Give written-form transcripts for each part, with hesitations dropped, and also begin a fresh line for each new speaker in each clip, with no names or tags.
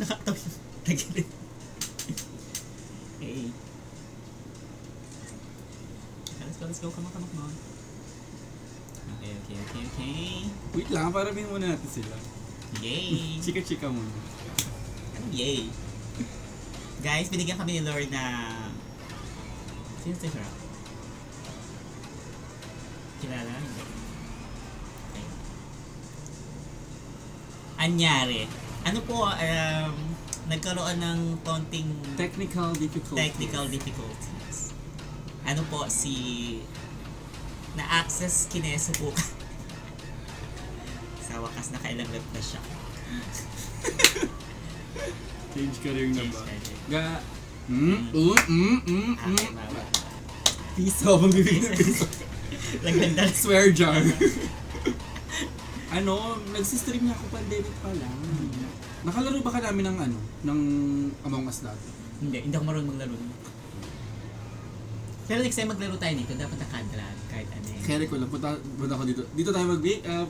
Nakataw yung tagilid. Hey. Let's go. Come on. Okay.
Wait lang, paramin muna natin sila.
Yay!
Chika-chika muna.
Anong yay? Guys, binigyan kami ni Lord na... Sino si Sarah? Kilala? Hindi. Okay. Anyari. Ano po, nagkaroon ng konting...
Technical
difficulties. Ano po, na-access Kineso po. Sa wakas, nakailang rep na siya.
Change career na ba?
Okay, bawal.
Piso, magbibigay ng piso.
Lagandal.
Swear jar. Nagsistream na ako pandemic pa lang. Nakalaro ba ka namin ng Among Us dati?
Hindi ako marunong maglaro. Pero next time maglaro tayo nito, dapat nakadran kahit ano eh.
Kaya ko lang, punta ako dito. Dito tayo mag-make up.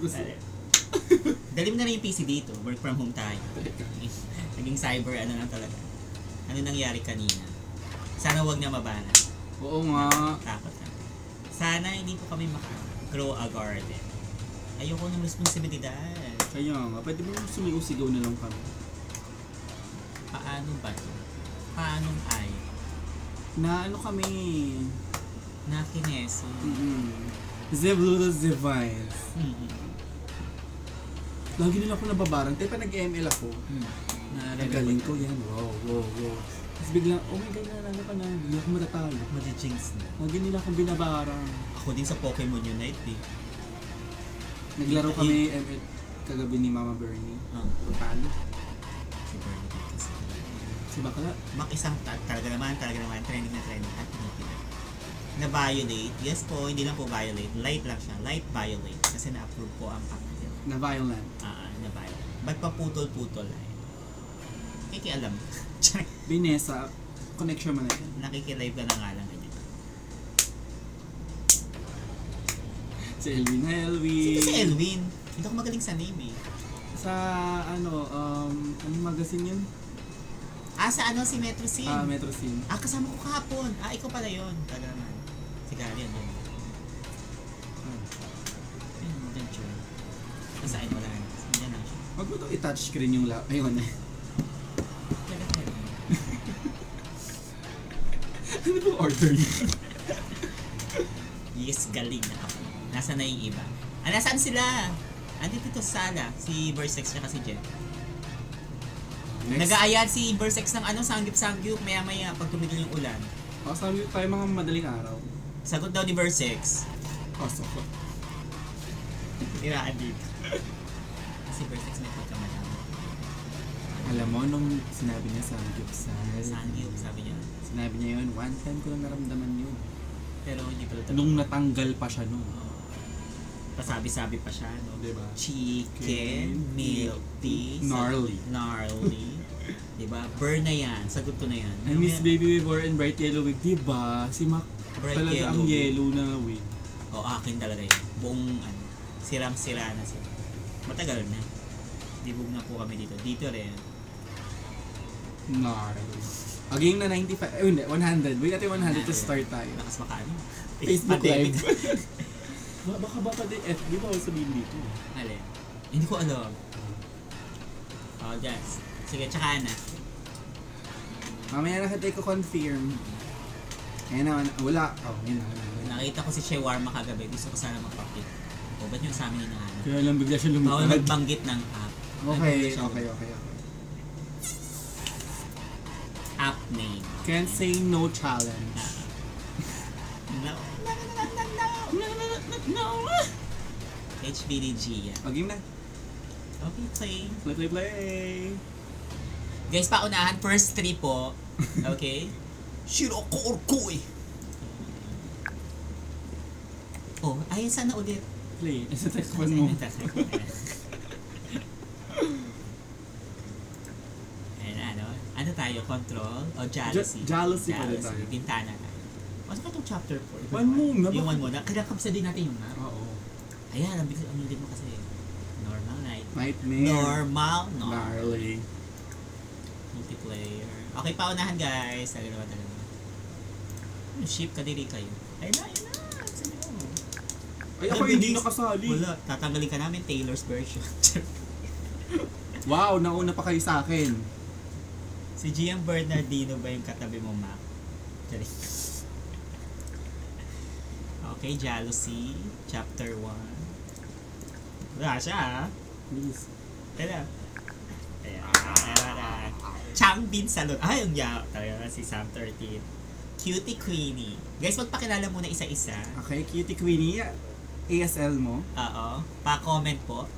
Dali mo na rin yung PC dito, work from home tayo. Naging cyber lang talaga. Ano nangyari kanina? Sana wag na mabana.
Oo nga.
Takot na. Sana hindi po kami maka-grow a garden. Ayoko ng responsibilidad.
Kaya nga, pwede mo sumigaw-sigaw na lang kami.
Paano ba to? Paanong ay?
Kami?
Na Kineso.
Zebludos Device. Lagi nila ako nababarang. Tayo pa nag-ML ako. Nagaling ko yan. Wow. Tapos biglang, oh my God, nalala ka na. Hindi ako matatalo.
Madi-jinx na.
Lagi nila akong binabarang.
Ako din sa Pokemon Unite eh.
Naglaro kami ML kagabi ni Mama Bernie. Talo.
Si Bernie kasi.
Si Bakla.
Isang talaga naman, trending at pinipili. Na-violate, yes po, hindi lang po violate, light lang siya, light violate, kasi na-approve po ang cocktail.
Na-violent.
Na-violate. Ba't pa putol-putol ay? Kikialam.
Binesa, connection mo na yan.
Nakikilive ka na nga lang ganyan.
Si Elwin. Hi, Elwin.
Sino si Elwin? Hindi ako magaling sa name eh.
Sa anong magazine yun?
Sa si Metro Scene.
Metro Scene.
Kasama ko kahapon. Ikaw pala yun. Talaga naman. Si Gary, ano yun? Diyan siya. Saan wala na. Diyan lang siya.
Wag mo ito i-touch screen yung ayun eh. Ano bang order niya?
Yes, galing na ako. Nasaan na yung iba? Nasaan sila? Andito to sa sala. Si Versex siya kasi Jen. Nag-aayad si Versex ng sanggip-sanggip maya-maya pag tumigil yung ulan.
Sabi tayo mga madaling araw.
Sagot daw ni Versex.
Sagot.
Iraan dito. Kasi Versex may pagkamadami.
Alam mo, nung sinabi niya sanggip-sanggip.
Sanggip, sabi niya.
Sinabi niya yun, one time ko lang naramdaman yun.
Pero hindi pala talaga.
Nung natanggal pa siya nun.
Pasabi-sabi pa siya, no?
Diba?
Chicken, milk tea. Gnarly. Diba? Burn na yan. Sagot ko na yan.
I miss Baby Before and Bright Yellow Wig. Diba? Si Mac
Bright
talaga
yellow
ang yellow na wig.
Akin talaga yun. Buong siram-sira na siya. Matagal na. Dibog na po kami dito. Dito rin.
Gnarly. Aging na 95, hindi, 100. Wait natin 100 to start tayo.
Lakas makaano.
Facebook Live. Baka din FB ba ako sabihin dito?
Alin? Hindi ko alam. Just. Sige, tsaka na.
Mamaya na tayo ko confirm. Ayan naman, wala. Ayan na.
Nakita ko si Shawarma kagabi. Gusto ko sana magpapit. Ba't yung sa amin hinahanap?
Kaya lang bigla siya
Bawal
lumipad.
magbanggit ng app.
Okay.
App name.
Can't say no challenge.
No. HBDG yan.
Game na.
Okay, play.
Play.
Guys, paunahan. First 3 po. Okay? Shiroko Orkoi. Ayun sana ulit.
Play. Sa text one mo.
Ano tayo? Control? O jealousy?
Jealousy pa rin tayo.
Bintana tayo. Ano ka itong chapter 4?
One muna.
Yung one muna. Kinakapsa din natin yung map.
Oo.
Ayan, ang bilis mo kasi. Normal night.
Nightmare.
Normal.
Gnarly.
player. Okay, paunahan guys. Dalawa. Ship kadiri kayo. Ayun na. Sabi mo.
Ay, ako hindi nakasali.
Wala. Tatanggalin ka namin Taylor's version.
Wow, nauna pa kayo sa akin.
Si Gian Bernardino ba yung katabi mo, Mac? Sorry. Okay, Jealousy. Chapter 1. Wala siya,
Please.
Ayan. Changbin Salon. Ay, yung talaga si Sam 13. Cutie Queenie. Guys, magpakilala muna isa-isa.
Okay, Cutie Queenie. ASL mo.
Oo. Pa-comment po.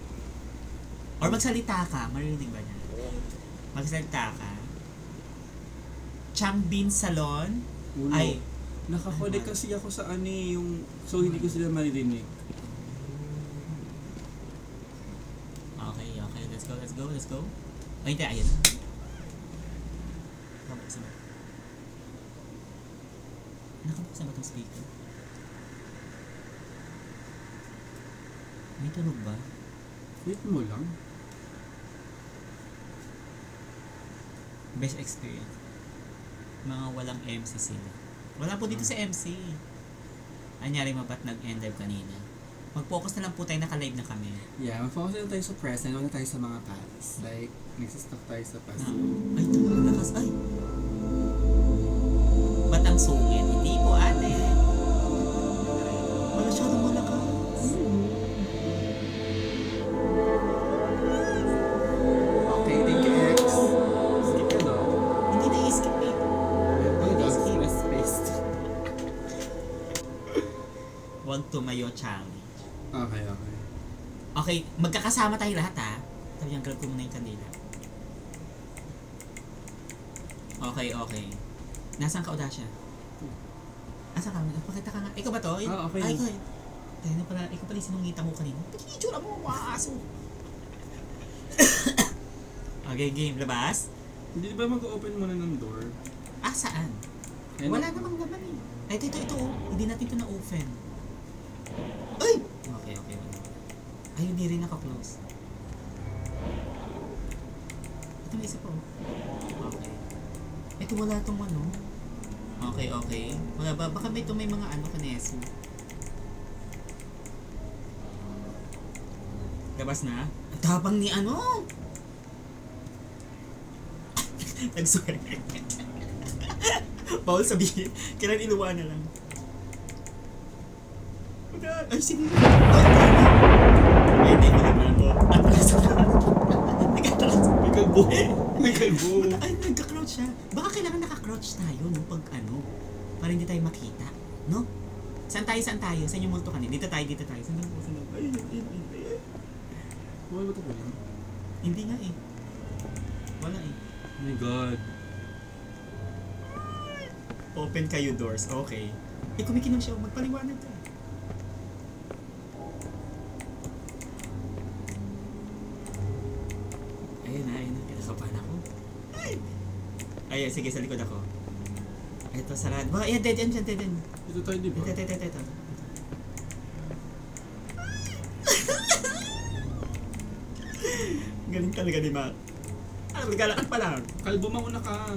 Or magsalita ka. Marinig ba niya? Magsalita ka. Changbin Salon.
Ulo.
Ay.
Nakakonek kasi ako sa yung... So, hindi ko sila maririnig.
Okay. Let's go. Ay, hindi. Ayun. Nakabuksan ba itong speaker? May tunog ba?
Wait mo lang.
Best experience. Mga walang MC sila. Wala po dito sa MC. Anyari mo ba't nag-end live kanina? Mag-focus na lang po tayo, naka-live na kami.
Yeah, mag-focus na tayo sa present, wala tayo sa mga past. Like, nagsistock tayo sa past.
Ay, lakas. Ay! Ba't ang sungit? Hindi po, ate. Wala siya nung malakas.
Okay, thank you, X. Skip ka na.
Hindi na-skip eh.
Oh, that's space.
Huwag tumayo challenge.
Okay.
Okay, magkakasama tayo lahat ha. Sabi yung grab ko muna yung kandila. Okay. Nasaan ka, Odasha? Asa ka? Pakita ka nga. Ikaw ba to?
Ah, okay.
Ay, ikaw. Kaya na pala, ikaw pala yung sinungita mo kanina. Pagkikitsura mo, waaso. Okay, game. Labas?
Hindi ba mag-open muna ng door?
Ah, saan?
Ayun.
Wala namang laman eh. Ay, ito. Oh. Hindi natin ito na-open. Ay! Okay. Ay, hindi rin naka-close. Ito may isa pa oh. Okay. Ito wala itong ano. Okay. Wala ba? Baka may mga ano kaneso. Labas na? Ang tapang ni ano? Nag-swear. Bawal sabihin. Kailan iluwa na lang. Ay, sige. Ay, hindi ko naman ako. At pala sa nagka-crouch.
May kalbo.
Ay, nagka-crouch siya. Baka kailangan naka-crouch tayo, no? Pag ano, para hindi tayo makita. No? Saan tayo? Saan yung multo kanina? Dito tayo. Saan tayo? Ay.
Wala ba ito ba yan?
Hindi nga eh. Wala eh.
Oh my God.
Open kayo doors. Okay. Eh, kumikinom siya. Magpaliwanag ka. Ayun na. Kinakabahan ako. Ayun, sige, sa likod ako. Ito, sarado. Ayan, dead end.
Ito tayo, di ba?
Ito. Galing talaga ni Matt. Naglalakad pa lang.
Kalbo, mauna ka.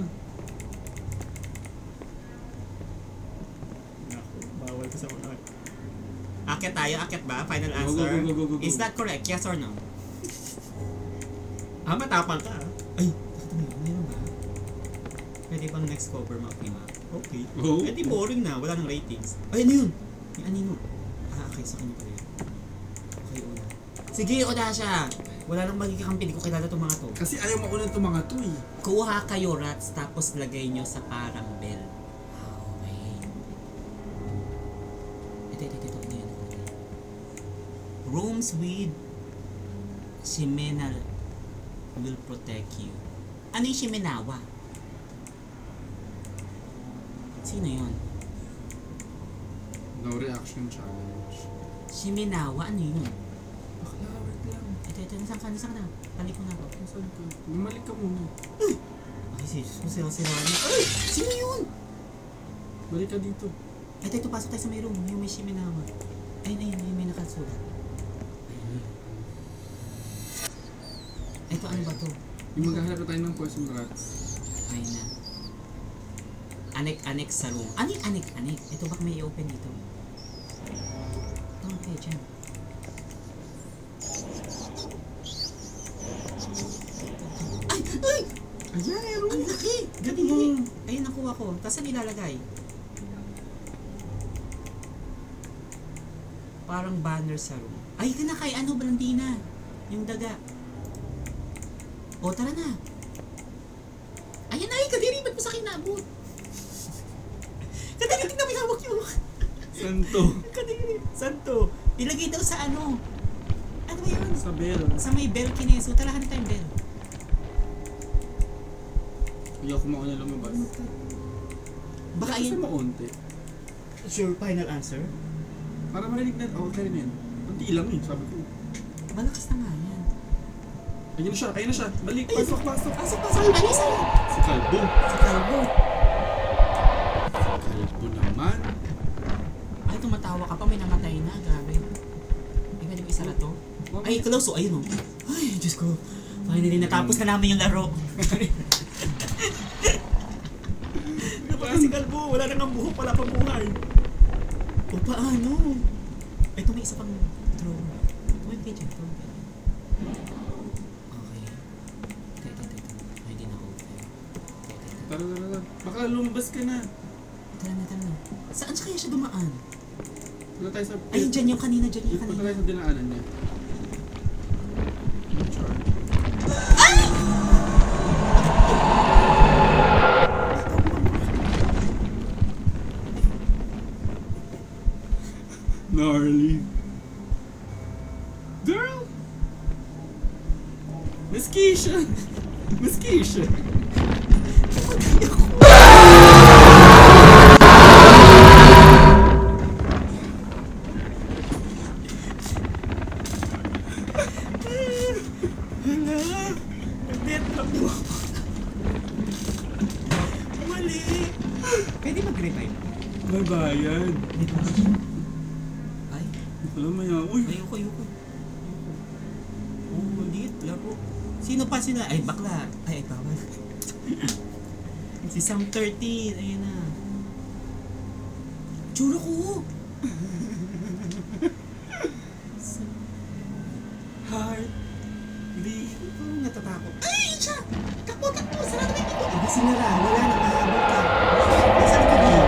Naku, bawal ko sa mga... Akyat ba? Final answer?
Go.
Is that correct? Yes or no? Matapang ka. Ay, meron ba? Pwede bang next cover mo, Prima? Okay.
Oh.
Eh, di boring na. Wala nang ratings. Ay, ano yun? Yung anino. Okay, sa kanya pala yun. Okay, una. Sige, Odasha! Wala nang magkikampi. Di ko kilala itong mga to.
Kasi ayaw mauna itong mga to eh.
Kuha kayo, rats, tapos lagay nyo sa parang bell. Okay. Ito. Ano yan? Rooms with Shimena will protect you. Ano yung Shimenawa? Sino yun?
No reaction challenge.
Shimenawa? Ano yun?
Bakla, wait lang.
Ito. Nasaan ka na? Balik ko na ako.
Nasaan ka? Bumalik ka muna.
Ay, sila. Ay! Sino yun?
Balik ka dito.
Ito. Pasok tayo sa may room. Yung may Shimenawa. Ayun. May nakasulat. Ayun. Ito, ano ba to?
Yung maghahanap na tayo ng poison rats.
Ayun na. Anek-anek sa room. Ano yung anek-anek? Ito baka may i-open dito. Okay, dyan. Ay! Ay!
Ayan, meron.
Ang laki! Gabi
mo.
Ayun, nakuha ko. Tapos saan nilalagay? Parang banner sa room. Ay, ka na kay ano, Blandina. Yung daga. O, tara na. Ayan na, kadiri, ba't mo sa akin naabot? Kadiri, tingnan mo yung hawak yung...
Santo.
Kadiri, santo. Ilagay daw sa ano. Ano ba yun?
Sa bell.
Sa may bell kineso. Tara, hanap tayong bell.
Ayoko mauna lumabas.
Baka
Kasi
ayun.
maunti.
It's your final answer?
Para marinig na, okay rin yan. Kunti lang eh, sabi ko.
Malakas na nga yan.
Ayun na siya, ayun na siya. Balik, pasok, pasok.
Pasok, pasok. Ano isa yun?
Si Kalbo.
Si Calvo.
Kalbo naman.
Ay, tumatawa ka pa. May namatay na. Grabe. Ay, pwede mo isa na to? Ay, close. Oh, ayun oh. Ay, Diyos ko. Finally, natapos na namin yung laro. Napaka si Calvo. Wala nang ang buhok. Wala pang buhay. O, paano? Ito may isa pang draw. Ito may page. Ito. Okay. Ito. Ay, di na ako.
Tara, tara, tara. Baka lumabas ka na.
Tara na. Saan siya kaya siya dumaan?
Wala tayo sa...
Ayun, dyan yung kanina. Dyan yung
Punta
kanina.
tayo sa dinaanan niya. Char. Gnarly. Girl! Miss Keisha! Miss Keisha!
Mali! Pwede mag-revive.
May bayan.
Di ba? Ay,
Wala maya. Uy!
ayoko. Ulit, laro. Sino pa sila? Ay, bakla. Ay, bawal. Si Sam 13. Ayun na. Tsura ko!
Heart. Beat.
Parang natatakot. Ay, siya! Takbo! Sarado na yung pinto! Hindi sinara. Wala na. Mahabol ka. Nasaan ka din?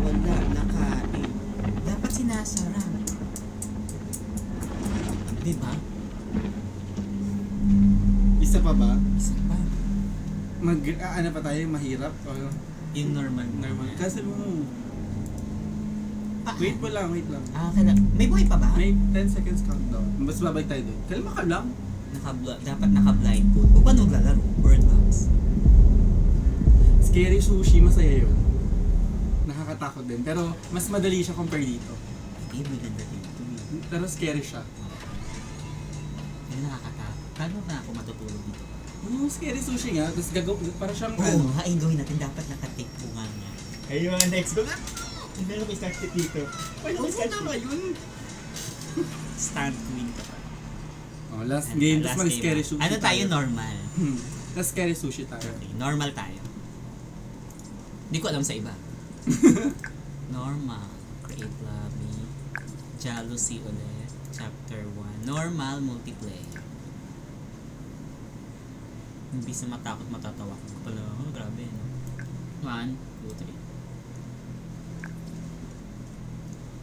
Wala. Nakain. Dapat sinasara. Diba?
Isa pa ba?
Isa pa.
Ano pa tayo? Mahirap? O
Yung normal.
normal? Kasi mo.
Ah,
Wait mo lang, wait lang.
kaya. May buhay pa ba?
May 10 seconds countdown. Mas babay tayo doon. Kalma ka lang.
Dapat naka-blindfold. O paano maglalaro? Bird box.
Scary sushi, masaya yun. Nakakatakot din. Pero mas madali siya compare dito.
Eh, maganda dito.
Pero scary siya.
Hindi nakakatakot. Paano na ako matutulog dito?
Oo, scary sushi nga. Tapos para siyang
Oo, hain gawin natin. Dapat nakatik po nga niya. Ay, yung mga next ko na. Hindi na may start dito. Paano may start dito?
yun.
Stand queen ka pa.
Oh, last game. Tapos mag scary sushi
Ano tayo normal?
Tapos scary sushi tayo.
Okay, normal tayo. Hindi ko alam sa iba. Normal. Create lobby. Jealousy ulit. Chapter 1. Normal multiplayer. Hindi sa matakot matatawa ko pala. Oh, grabe. No? 1, 2, 3.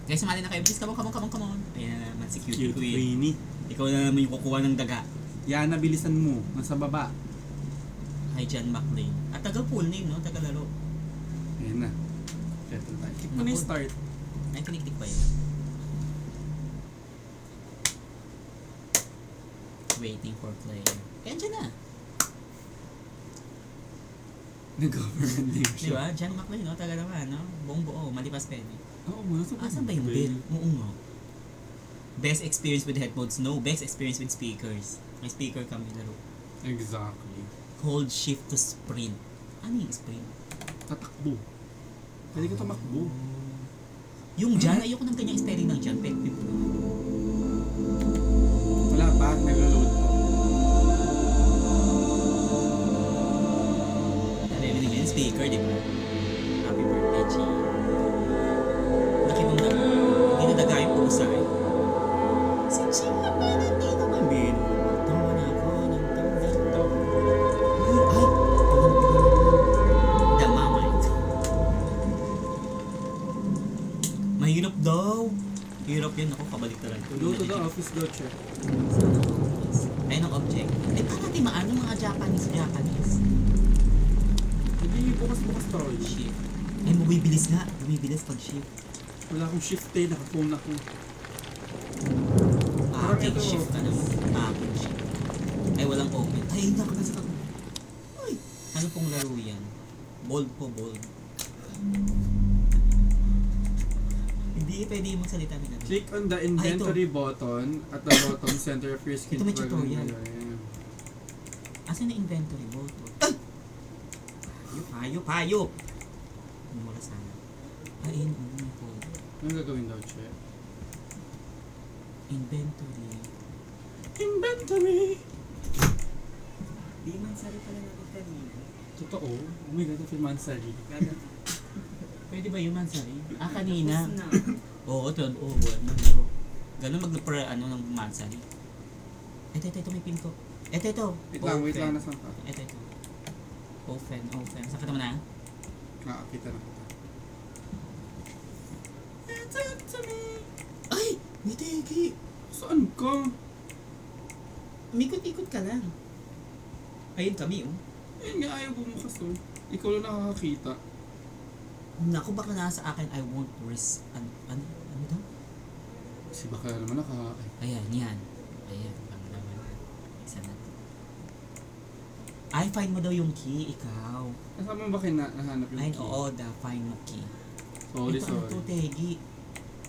Guys, sumali na kayo. Please, come on. Ayan na naman si Cutie
Cute
Queen.
Queenie.
Ikaw na naman yung kukuha ng daga.
Yan, nabilisan mo. Nasa baba.
Hi, John McLean. At taga full name, no? Taga laro.
Ayan na. Settle tayo. Click mo na yung start.
Ay, kiniklik pa yun. Waiting for player. Kaya dyan na.
Nag-government name
Di
siya.
ba? John McLean, no? Taga naman, no? Buong buo. Malipas penny.
Oo, nasa
Asan ba yung bill? Oo nga. Best experience with headphones? No. Best experience with speakers. May speaker kami laro.
Exactly.
Hold shift to sprint. Ano yung sprint?
Tatakbo. Pwede ka tumakbo.
Yung John, ayoko ng kanyang spelling ng John. Pet peeve ko.
Wala pa, nag-load pa.
Literal.
Go to the office, go check.
Ayun ang object. Eh, paano natin maano yung mga Japanese?
Hindi, bukas tayo.
Shift. Ay, bumibilis nga. Bumibilis pag shift.
Wala akong shift eh, naka-phone ako.
Aking
ito.
shift ka naman. Aking shift. Ay, walang open. Ay, hindi ako nasa kag... Ay, ano pong laro yan? Bold po, bold. Hindi pwede yung magsalita ng ano.
Click on the inventory button at the bottom center of your screen.
Ito may tutorial.
Ayan.
Asan na inventory button? Ay! Hayop! Mura sana. Ay, ano po?
Anong gagawin daw, Che?
Inventory.
Inventory!
Di man sari pala natin kanina.
Totoo? Oh my God, if Mansari.
Pwede ba yung mansari? Ah, kanina. Oo, ito. Oo, buwan ng laro. Ganun mag-pre, ano, ng mansari. Ito, may pin ko. Ito.
Wait lang, nasan ka?
Ito. Open. Saan ka naman na?
Kita na kita.
Ay! May teki!
Saan ka?
Mikot-ikot ka lang. Ayun kami, oh.
Ayun nga, ayaw bumukas oh. Ikaw lang nakakakita.
Naku, baka nasa akin, I won't risk. Ano daw?
Kasi baka naman
Ayan, yan. Bang naman. Isa na to. Ay, find mo daw yung key, ikaw.
Kasama mo ba nahanap yung
Ay,
key?
oo, find mo key.
Sorry.
Ito, ano to, Tegi?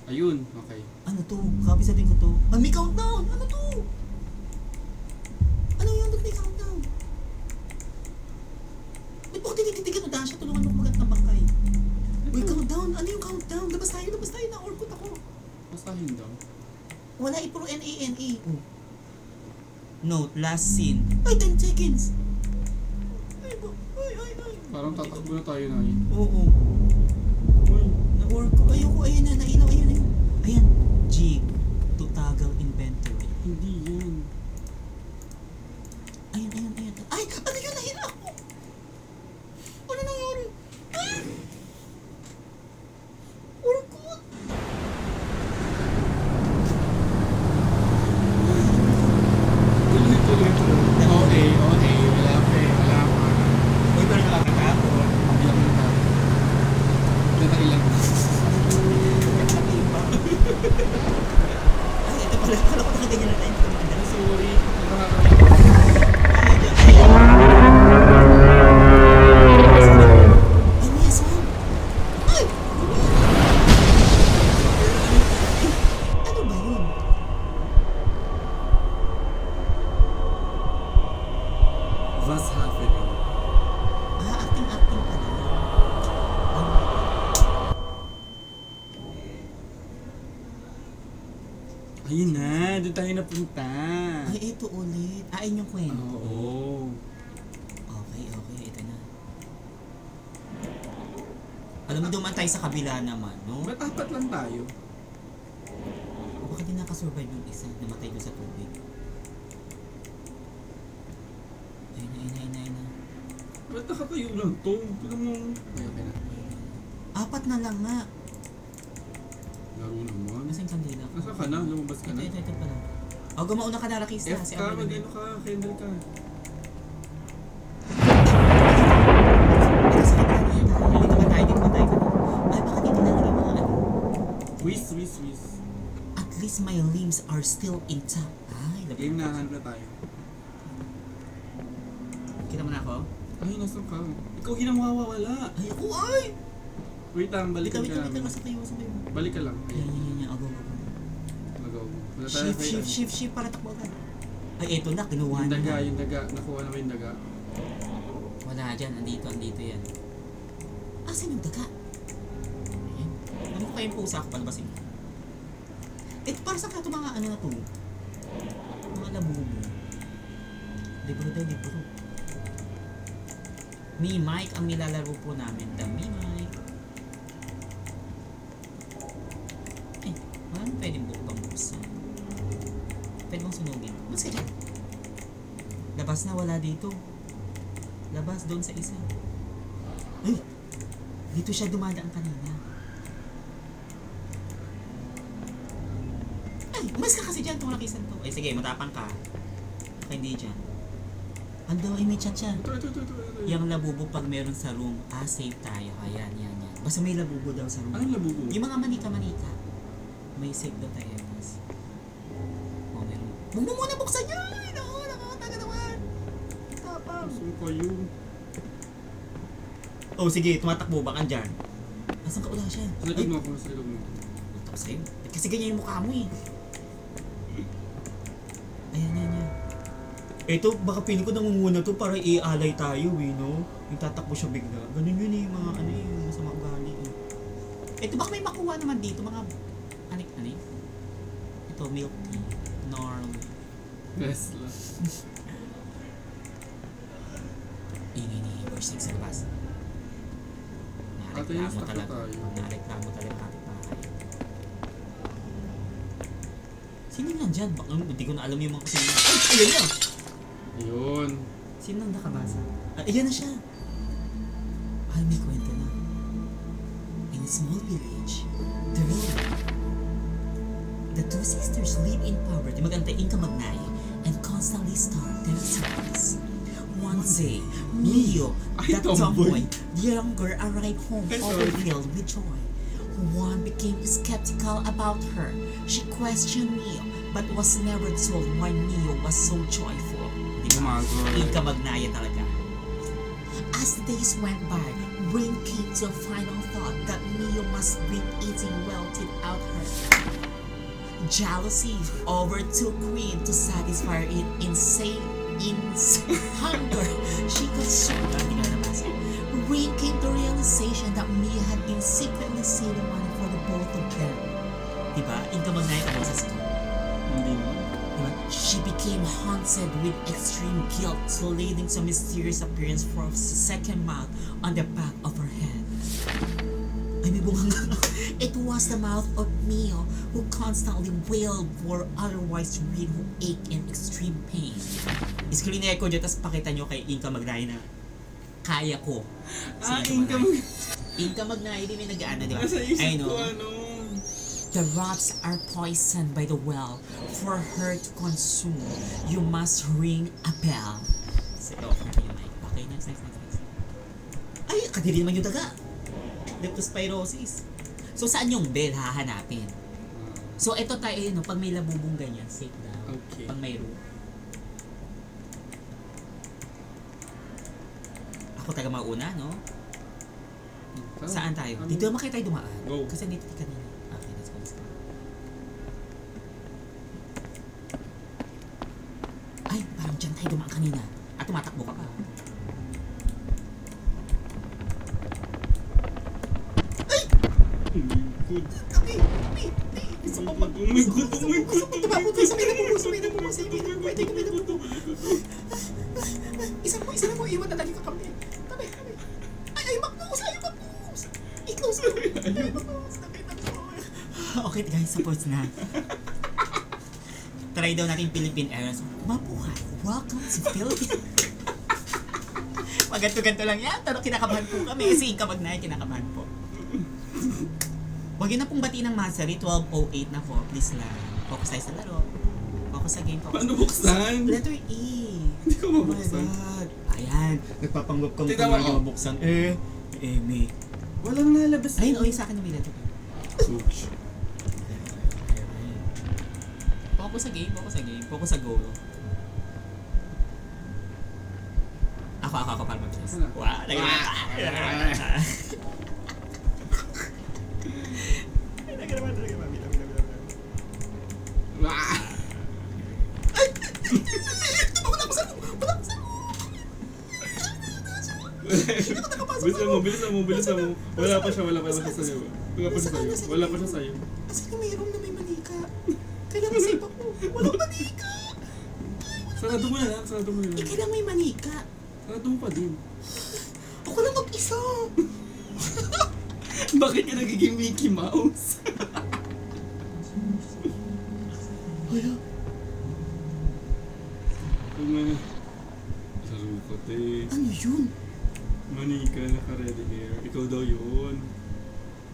Ayun, okay.
Ano to? Copy sa din ko to. Ah, may countdown! Ano to? Ano yun? Ba't may countdown? Ba't po tinititigan mo, Dasha? Tulungan mo kumagat ng bangkay. Uy, countdown! Ano yung countdown? Labas tayo! Na-orkut ako.
Basahin daw.
Wala, puro NANA. Oh. Note, last scene. Ay, 10 seconds! Ay.
Parang tatakbo na tayo na yun.
Oo. Na-ork ko. Ayoko, ayun na, nailaw, ayun. Ayan, G. To toggle inventory.
Hindi yan.
Ayan. Ay, ano yun? Nahila ako! Ano nangyari? Ay! Orkut!
Tuloy. Okay. Wala pa.
Uy, parang nakakatawa.
Hindi ako natakot. Ilang.
Ay, ito pala. Akala ko nakaganyan na tayo.
Sorry.
Ay, may aswang! Ay! Ano ba yun?
What's happening?
Acting pala.
Ayun na, doon tayo napunta.
Ay, ito ulit. Ayun yung kwento.
Oo.
Okay, ito na. Alam mo, duman tayo sa kabila naman, no?
Ba't apat lang tayo?
Baka di nakasurvive yung isa, namatay doon sa tubig. Ayun na.
Ba't nakatayo lang to? Tignan mo. Okay na.
Apat na lang nga.
Laro naman.
Nasa yung kandila ko.
Nasa ka na? Lumabas ka na?
Ito pala. O, gumauna ka na, Rakista.
F ka, mag-ano ka, candle ka.
Ito sa kabila na tayo. Dito ba tayo ka na? Ay, baka dito na lang yung mga ano.
Whiz.
At least my limbs are still intact. Ay, labi.
Game na, hanap na tayo.
Kita mo na ako?
Ay, nasan ka? Ikaw ginamawawala.
Ay, ako ay!
Wait lang, balikan ka namin.
Sa tayo.
Balik ka lang.
Yan. Go.
Mag-go. Wala tayo kay-
Shift, para takbo ka. Ay, eto na, kinuha
Yung
na.
daga. Nakuha na ba yung daga?
Wala dyan, andito yan. Asan yung daga? Ayan. Ano ko kayong pusa ako palabasin? Ito para sa kato mga ano na to? Mga labubo. Libro. Mi Mike ang nilalaro po namin. The Mi Mike. Eh, wala pwedeng buksan. Pwede bang sunugin? Mas ka dyan. Labas na, wala dito. Labas doon sa isa. Ay! Dito siya dumadaan kanina. Ay! Umalis ka kasi dyan kung nakisan to. Ay sige, matapang ka. Baka hindi dyan. Ando, ay may chat siya.
Ito.
Yung labubo pag meron sa room, safe tayo. Ayan, yan. Basta may labubo daw sa room.
Anong labubo?
Yung mga manika-manika. May safe daw tayo. Tapos, meron. Huwag mo muna buksan yan! Oo, nakakataga naman. Tapang.
Saan kayo?
Oh, sige, tumatakbo ba ka dyan? Asan ka? Wala siya.
Sa likod mo ako, sa likod mo.
Ito sa'yo. Kasi ganyan yung mukha mo eh. Ayan. Ito, baka piling ko nangunguna to para i-alay tayo eh, no? Yung tatakbo siya bigla. Ganun yun eh, mga ano eh, masama ugali eh. Ito, baka may makuha naman dito, mga anik-anik. Ito, milk tea. Norm.
Tesla.
Ingay ni verse 6 sa labas.
Ate, yung
Nareklamo
stuck na
talaga.
tayo.
Nareklamo talaga ang ating bahay. Sino nandyan? Baka hindi ko na alam yung mga kusina. Ay, ayun na!
Ayun.
Sino nang nakabasa? Ayan na siya! Ay, may kwento na. In a small village, the two sisters live in poverty, magantain ka magnay, and constantly starve their sons. One day, Mio,
Ay,
that
tomboy.
tomboy, the younger, arrived home
Ay, sorry.
overfilled with joy. One became skeptical about her. She questioned Mio, but was never told why Mio was so joyful. Di ba?
Umagoy.
Ika magnaya talaga. As the days went by, Rain came to a final thought that Mio must bring eating wealthy out her. Jealousy overtook Queen to satisfy her insane hunger. She got so Rain came to realization that Mia had been secretly saving money for the both of them. Diba? Ika magnaya ka boses ko.
Hindi naman.
Diba? She became haunted with extreme guilt, leading to mysterious appearance for a second mouth on the back of her head. Ay, may bunga. It was the mouth of Mio, who constantly wailed for otherwise Rain who ached in extreme pain. Screen echo dyan, tapos pakita nyo kay Inka Magnay na kaya ko. Si
Inka Magnay.
Inka Magnay, di may nag-aana, di ba?
Nasa isip
I
ko
know.
ano.
The rocks are poisoned by the well. For her to consume, you must ring a bell. Set off natin yung mic. Okay, next. Ay, kadiri naman yung daga. Leptospirosis. So, saan yung bell hahanapin? So, ito tayo, no, pag may labubong ganyan, safe daw.
Okay.
Pag may room. Ako taga mauna, no? Saan tayo? Dito naman kayo tayo dumaan.
Go.
Kasi dito kanina. Okay, let's go. Ay, parang dyan tayo dumaan kanina. At tumatakbo ka pa.
Good.
Kami! Gusto ko mag...
Oh my God.
Tumakbo tayo sa may nabubo. Isa na mo. Iwan na lagi ka kami. Tabi. Ay, Magnus! I-close mo. Ay, Magnus! Nakita ko. Okay guys, support na. Try daw natin Philippine Airlines. Mabuhay! Welcome to Philippines! Maganto-ganto lang yan, pero kinakabahan po kami. Kasi Inka Magnay, kinakabahan po. Huwag yun na pong bati ng Mastery, 12:08 na po. Please lang. Focus tayo sa laro. Focus sa game.
Paano buksan?
Letter E.
Hindi ko
Oh my
mabuksan.
God. Ayan. Nagpapanggap kang
Tignan mo,
kung
oh.
mabuksan. May.
Walang nalabas.
Ayun, sa akin na may letter E.
Ouch.
Focus sa game. Focus sa goal. Ako para mag-chess.
Ano?
Wow,
Ah! Bilisan mo. Wala pa siya sa'yo. Wala pa siya sa'yo.
Kasi kung mayroon na may manika. Kailangan safe ako. Walang manika.
Sarado mo na lang.
Kailangan may manika.
Sarado mo pa din.
Ako lang mag-isa.
Bakit ka nagiging Mickey Mouse?
Wala.
Sarukot eh.
Ano yun?
Manika, naka-ready hair. Ikaw daw yun.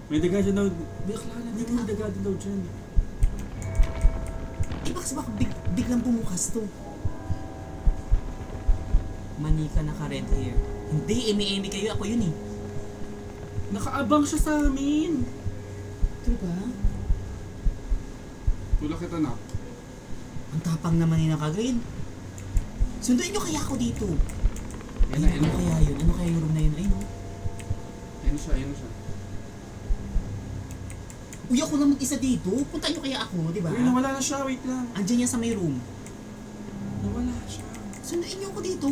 May daga dyan daw. Bakla na, may daga daw dyan.
Kasi baka biglang bumukas to. Manika naka-red hair. Hindi, emi-emi kayo. Ako yun eh.
Nakaabang siya sa amin.
Diba?
Tulak kita na.
Ang tapang naman ni naka-green. Sunduin nyo kaya ako dito.
Yan na,
Ano kaya yun? Ano kaya yung room na yun? Ayun.
Yan siya, yan siya.
Uy, ako lang mag-isa dito. Punta nyo kaya ako, di ba?
Uy, nawala na siya, wait lang.
Andiyan niya sa may room.
Nawala siya.
Sunduin nyo ako dito.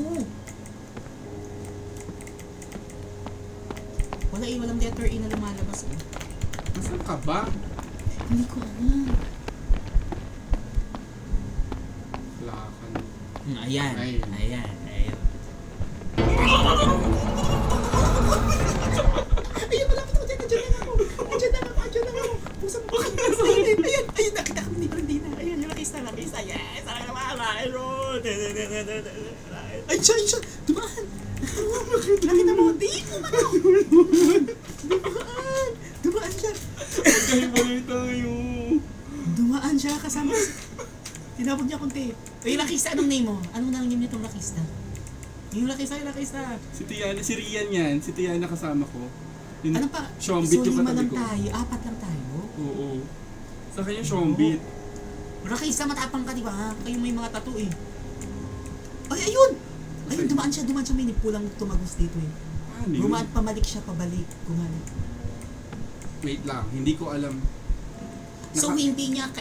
Wala eh, walang letter E na lumalabas eh.
Nasaan ka ba?
Hindi ko alam.
Wala ka na.
Ayan.
Ayun.
Ayan. Ayun. Ayun, malapit ako dyan. Andiyan na ako. Andiyan na ako. Pusang po. Ayun, nakita ko ni Brandina. Ayun, yung nakista. Yes! Sarang naman. Ayun. Ay, siya. Dumaan. Nakita mo. Di ko Dumaan siya.
Magkahiwalay tayo.
Dumaan siya kasama. Tinawag niya konti. Ay, Lakista, anong name mo? Anong name nitong Lakista? Yung Lakista.
Si Tiana, si Rian yan. Si Tiana kasama ko. Yung
Ano pa?
Shombit
So,
yung
5
katabi
lang
ko.
tayo. 4 lang tayo.
Oo. Sa kanya, Shombit.
Lakista, matapang ka, di ba? Kayo may mga tattoo eh. Ay, ayun! Ayun, dumaan siya. May pulang tumagos dito eh.
Ano yun?
Gumaan, pamalik siya, pabalik. Gumalik.
Wait lang, hindi ko alam.
So,
Naka-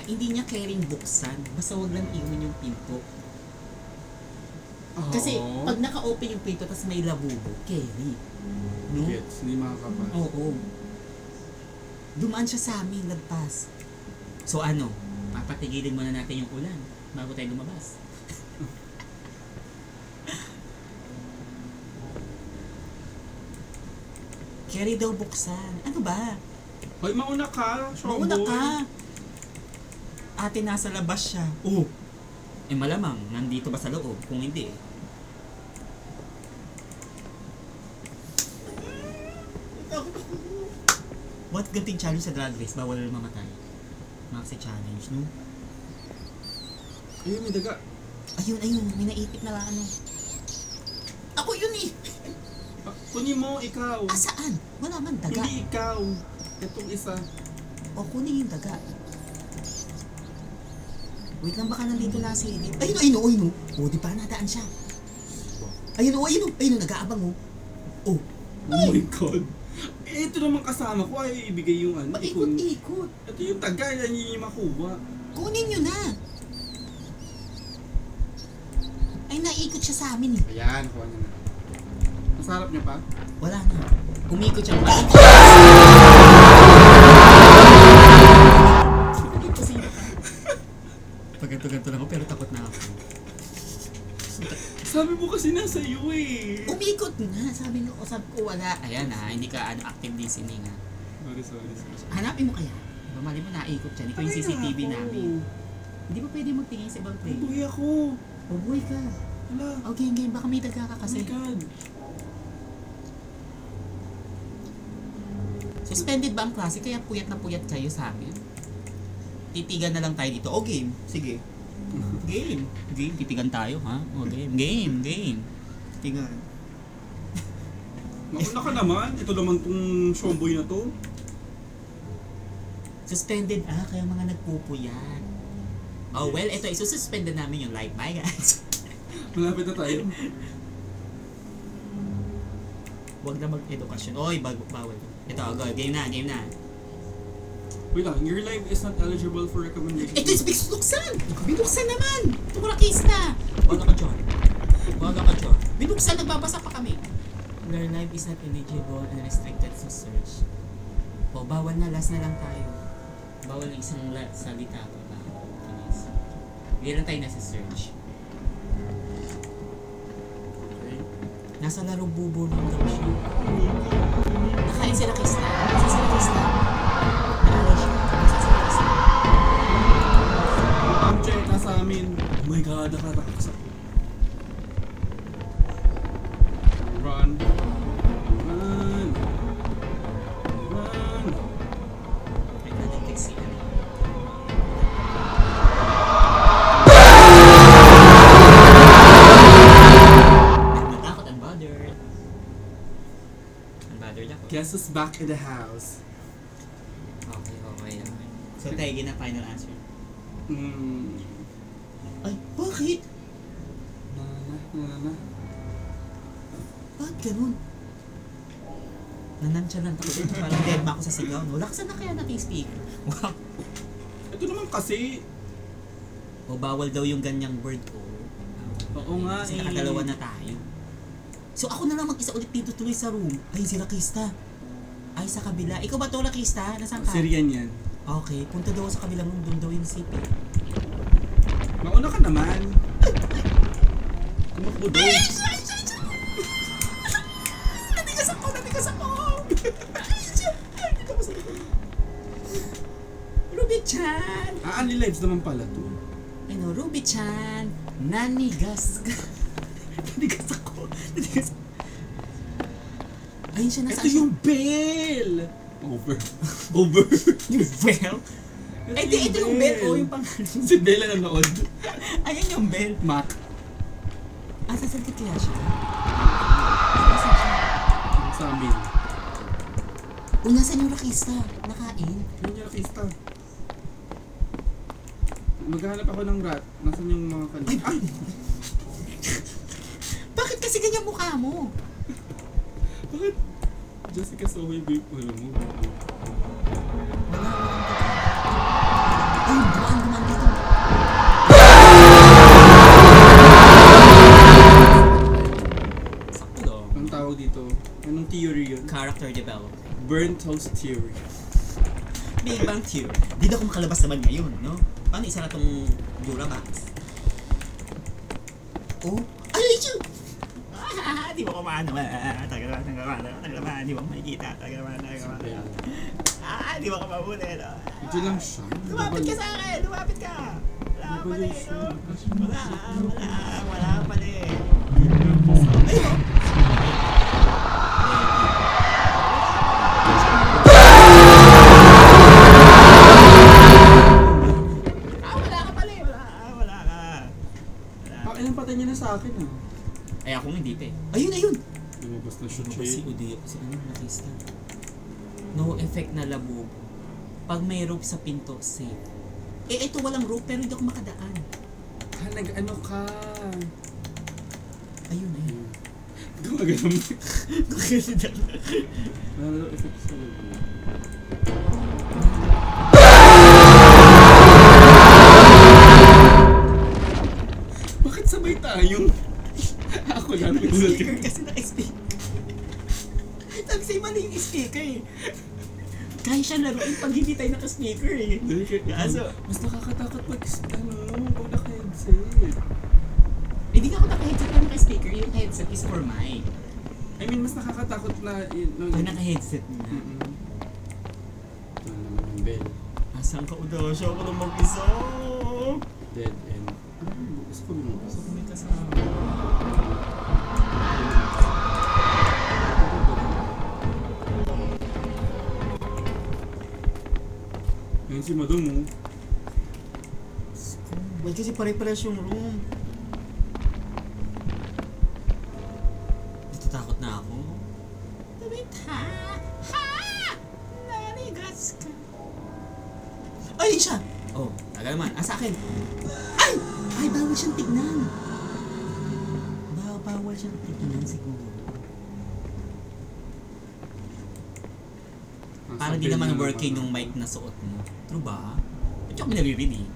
hindi niya caring buksan. Basta wag lang iwan yung pinto.
Oo.
Kasi, pag naka-open yung pinto, tapos may labubo, carry. No?
Gets, hindi makakapal.
Oo. Dumaan siya sa amin, lagpas. So ano, papatigilin muna natin yung ulan bago tayo lumabas. Carry daw buksan. Ano ba?
Hoy, mauna ka, Showboy.
Mauna ka. Ate, nasa labas siya. Oh. Eh malamang, nandito ba sa loob? Kung hindi, what ganting challenge sa Drag Race? Bawal mamatay. Maxi challenge, no?
Ayun, may daga.
Ayun. May naipit na ano. Ako yun eh.
Ah, kunin mo, ikaw.
Ah, saan? Wala man daga.
Hindi ikaw. Itong isa.
O, kunin yung daga. Wait lang, baka nandito na si Edith. Ayun. O, di pa nadaan siya. Ayun, nag-aabang o. Oh.
Oh my God. Eh, ito naman kasama ko ay ibigay yung ano.
Paikot-ikot.
Ito yung taga, yan yung makuha.
Kunin nyo na. Ay, naikot siya sa amin eh.
Ayan, nakuha niya na. Masarap niya pa?
Wala na. Umikot siya. Pag-ganto-ganto lang ako pero takot na ako.
Sabi mo kasi nasa iyo eh.
Umikot na. Sabi ko wala. Ayan hindi ka active listening ha.
Sorry.
Hanapin mo kaya. Mali mo naikot siya. Hindi ko yung CCTV namin. Hindi ba pwede magtingin sa ibang play?
Buhay ako.
O buhay ka.
Wala.
Okay, game. Baka may daga ka
Oh
kasi.
my God.
Suspended ba ang klase? Kaya puyat na puyat kayo sa amin? Titigan na lang tayo dito. O game. Sige. Game. Titigan tayo ha? O game. Titigan.
Nauna ka naman. Ito naman tong showboy na to.
Suspended kaya mga nagpupuyat. Oh well, ito isususpended namin yung live. Bye guys.
Malapit na tayo.
Huwag na mag-edukasyon. Oy, bawal. Ito, go. Game na.
Wait lang, your live is not eligible for recommendation.
Ito is binuksan! Binuksan naman! Tumakis na! Wala ka dyan. Binuksan, nagbabasa pa kami. Your live is not eligible and restricted to search. O, bawal na. Last na lang tayo. Bawal na isang salita pa ba? Hindi lang tayo nasa search.
Okay.
Nasa laro bubo lang daw siya. Nakain sila Krista. Nasa sila Krista. Naalala siya. Nasa sila Krista.
Ang check na sa amin. Oh my God, nakakasap. Run.
May nag-text siya.
Guess who's back in the house?
Okay. So, Taigi na final answer. Ay, bakit?
Na.
Bakit ganun? Nanantsalant ako dito. Parang dead ma ako sa sigaw. No? Lakasan na kaya natin speaker. Wow.
Ito naman kasi.
O bawal daw yung ganyang word ko.
Oo nga
Kasi
eh.
nakadalawa na tayo. So ako na lang mag-isa ulit dito tuloy sa room. Ay, si Rakista. Ay, sa kabila. Ikaw ba to, Rakista? Nasaan ka?
Syrian yan.
Okay, punta daw sa kabilang room. Doon daw yung CP.
Mauna ka naman. Tumakbo doon.
Natigas ako! Ay, dito ko sa Ruby-chan!
Only lives naman pala to.
Ano, Ruby-chan, nanigas ka. Nanigas ako. Ayun siya,
Ito
nasaan siya?
yung bell! Over.
Yung bell? Ay, di, ito yung bell. Oh, yung pangalan.
Si Bella nanood.
Ayan yung bell.
Mac.
Ah, sasal ka kaya siya? Nasaan siya?
Sa amin.
O, nasaan yung Rakista? Nakain?
Yun yung Rakista. Maghanap ako ng rat. Nasaan yung mga kanina? Ay!
Bakit kasi ganyan mukha mo?
Bakit? Jessica Sohoy babe. Alam mo.
Ay, dumaan dito. Sakto daw.
Ang tawag dito? Anong theory yun?
Character development.
Burnt toast theory.
Big Bang Theory. Di na ako makalabas naman ngayon, no? Paano isa na tong Durabox? Oh? Ay, yun! Di mo kumaan naman. Tagalaman. Di mo makikita. Tagalaman. Di mo kumahuli, no?
Ito lang siya.
Lumapit ka sa akin! Lumapit ka! Wala ka pala, no? Wala ka pala, Ayun! Wala ka pala, wala ka.
Ilang patay niya na sa akin ah.
Ay, ako hindi pa eh. Ayun!
Lumabas na siya.
Si Udio, si ano, Nakista. No effect na labog. Pag may rope sa pinto, safe. Eh, ito walang rope pero hindi ako makadaan.
Nag-ano ka?
Ayun.
Gumagano mo.
Gumagano ako.
Wala effect sa loob. Bakit sabay tayo? Ako lang.
Speaker kasi naka-speaker. Sabi sa'yo mali yung speaker eh. Kaya siya laruin pag hindi tayo naka-speaker eh. Kaso,
mas nakakatakot pag naka-headset.
hindi nga ako naka-headset pero naka-speaker. Yung headset is for mic.
I mean, mas nakakatakot na
Yung naka-headset na.
Ano naman yung bell?
Asan ka, Udasya? Ako lang mag-isa.
Dead end. Gusto ko mo.
Gusto ko may kasama.
Ayun si Madam mo.
Ba't kasi pare-pares yung room? Natatakot na ako. Tumit ha! Ha! Nanigas ka. Ay, siya! Oh, tagal naman. Sa akin. Ay! Ay, bawal siyang tignan. Bawal siyang tignan siguro. Parang di naman working yung mic na suot mo. True ba? Ba't yung pinabibili?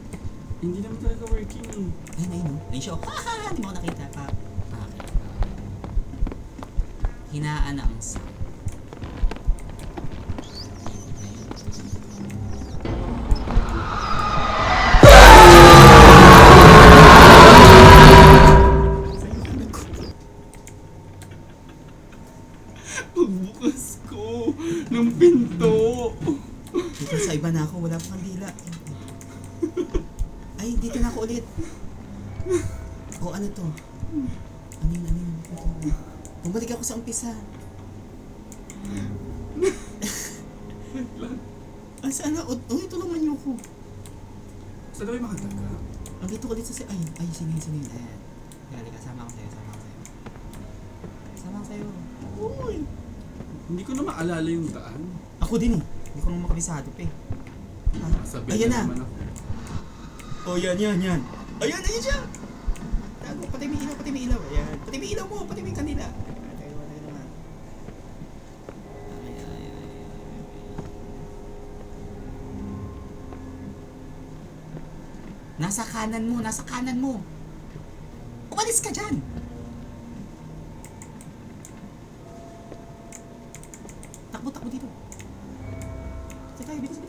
Hindi naman talaga working eh.
Ayun, no? Ayun siya. Ha! Di mo ako nakita pa. Okay. Hinaan na ang sound.
Pagbukas ko ng pinto.
Dito sa iba na ako, wala pang kandila. Ay, dito na ako ulit. O, ano to? Ano yun? Bumalik ako sa umpisa. Ay, saan na? Oh, ito naman yung ko.
Saan na may makataga?
Ang dito ulit sa ay, sino yun? Ayan. Halika, sama ako sa'yo. Sama ako sa'yo. Uy!
Hindi ko na maalala yung daan.
Ako din eh. Hindi ko naman makabisado pa eh.
Sabi
Ayan na.
naman ako.
Oh, yan. Ayan siya. Tago, pati may ilaw. Ayan. Pati may ilaw mo, pati may kanila. Tayo naman. Ay. Nasa kanan mo. Umalis ka dyan. Takbo dito. Sige tayo, bilis.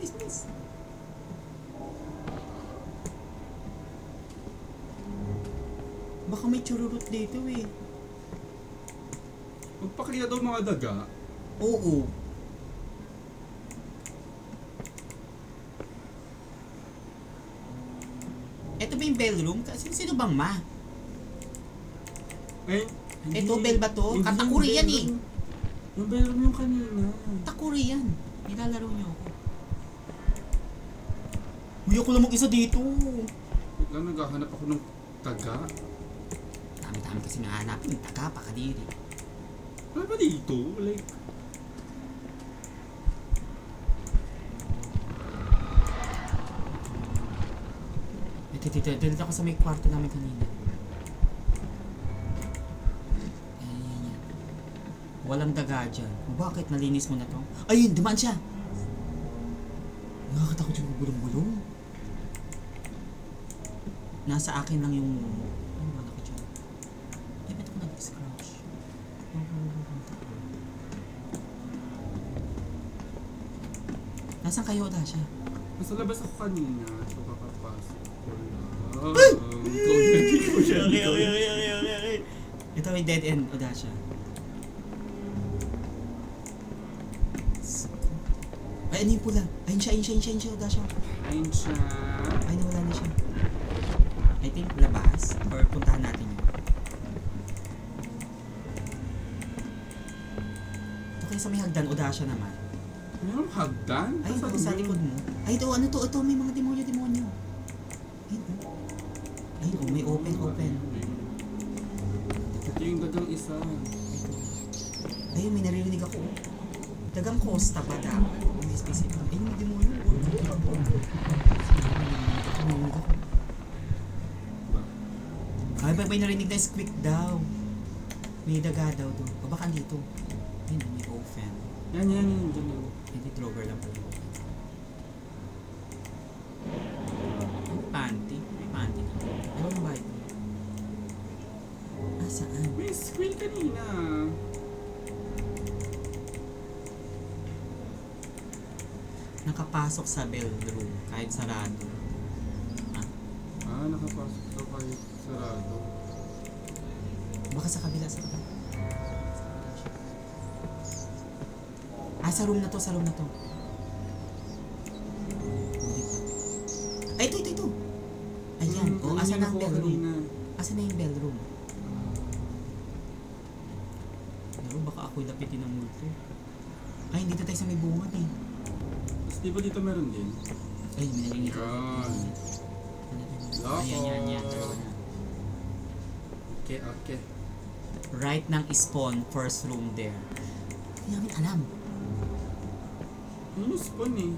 Baka may chururut dito eh.
Magpakita daw mga daga.
Oo. Ito ba yung bell room? Sino bang ma?
Eh,
Ito, bell ba to?
hindi
Katakuri
yung
yan
bell
eh.
room. Yung bell room yung kanina.
Takuri yan. Nilalaro niyo ako. Uy, ako lang mag-isa dito.
Lang naghahanap ako ng taga.
Dami kasi nga hanapin. Taga, pakadiri.
Ano ba dito? Like,
Dito ako sa may kwarto namin kanina. Ayan. Walang daga dyan. Bakit? Nalinis mo na to? Ayun, dumaan siya. Nakakatakot yung bulong-bulong. Nasa akin lang yung... Ano ba ako dyan? Eh, ba't ako nag-scratch? Nasaan kayo, Dasha?
nasa labas ako kanina. So, kakapasok ko lang.
Okay. Ito may dead end, Odasha. Ay, ano yung pula? Ayun siya, Odasha.
Ayun siya.
Ay, nawala na siya. I think labas, or puntahan natin yun. Ito kayo sa may hagdan, Odasha naman.
Mayroong hagdan?
Ay, ito sa likod mo. Ay, ito, ano to? Ito, may mga demonyo. Ay, oh, may open.
Ito yung dagang isa.
Ayun, may naririnig ako. Dagang Costa pa dapat. May specific. Ayun, may demonyo. Ay, may narinig na squeak daw. May daga daw doon. O baka dito. Ayun, may open.
Yan. Dyan yun.
Hindi drover lang pala. May panty. Ano yung bahay? Saan?
May squill kanina.
Nakapasok sa bedroom kahit sarado.
Nakapasok daw kahit sarado.
Baka sa kabila. Sa room na to. Ay, ito. Ayan. Asa na ang bellroom? Asa na yung bellroom? Pero baka ako'y lapitin ng multo. Ay, dito tayo sa may bungad eh.
Tapos di ba dito meron din?
Ay, may narinig ako.
Loko.
Ayan. Dalawa na.
Okay.
Right ng spawn, first room there. Hindi namin alam.
Yun yung spawn eh.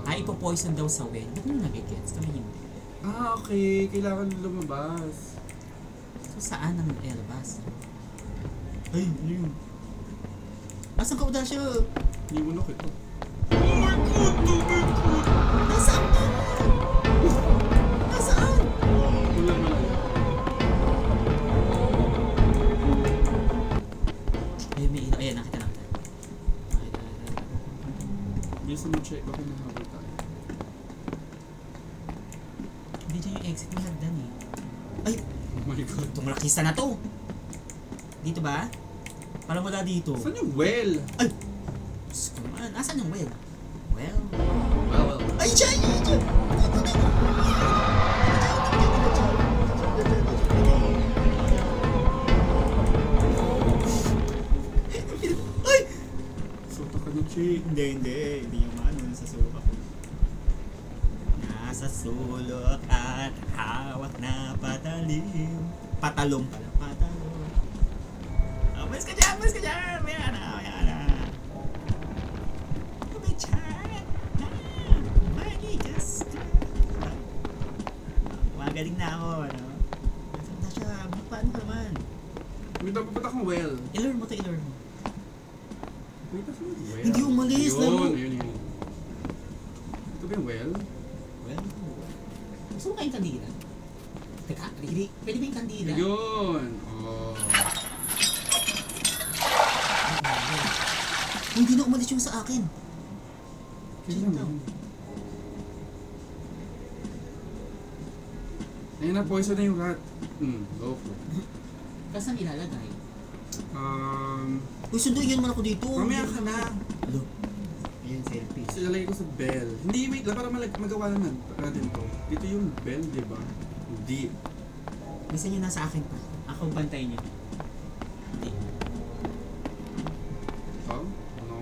Ay, ipopoison daw sa well. Ba't nyo nagigets? Kami hindi.
Okay. Kailangan lumabas.
So, saan ang elbas? Ay, ano yun? Asan ka, Odasha?
Hindi mo nakita.
Nasaan ka? Nasaan?
Wala na lang.
Ayun, may ilaw. Ayan, nakita namin.
Bisa mo check. Baka nahabol tayo.
Hindi dyan yung exit. May hagdan eh. Ay!
Oh my god.
Itong rakista na to! Dito ba? Parang wala dito.
Saan yung well?
Ay! Diyos ko naman. Asan yung well? Well...
Well.
Ay, dyan! Ay!
Sota ka na, chick.
Hindi yung ano, nasa sulok ako. Nasa sulok at hawak na patalim. Patalong pala, patalong. Amas ka dyan! Umalis ka dyan! Maya na! Kumechan! Manigas ka! Magaling na ako, ano? Nasya, paano ka naman?
May papunta kang well.
I-lure mo to, i-lure mo.
Wait, nasa yung well?
Hindi umalis, laro.
Yun. Ito ba yung well?
Well, gusto mo kayong kandila? Teka, hindi. Pwede ba yung kandila?
Yun! Oh.
Hindi na umalis yung sa akin.
Kaya naman. Ayun na, poison na yung rat. Go for it.
Tapos saan ilalagay? Uy, sunduin mo ako dito.
Mamaya ka na.
Hello? Ayan, selfie.
Kasi ilalagay ko sa bell. Hindi, wait lang, para magawa naman natin to. Dito yung bell, di ba? Hindi.
Bisa nyo nasa akin pa. Ako bantay nyo. Hindi.
Oh? No.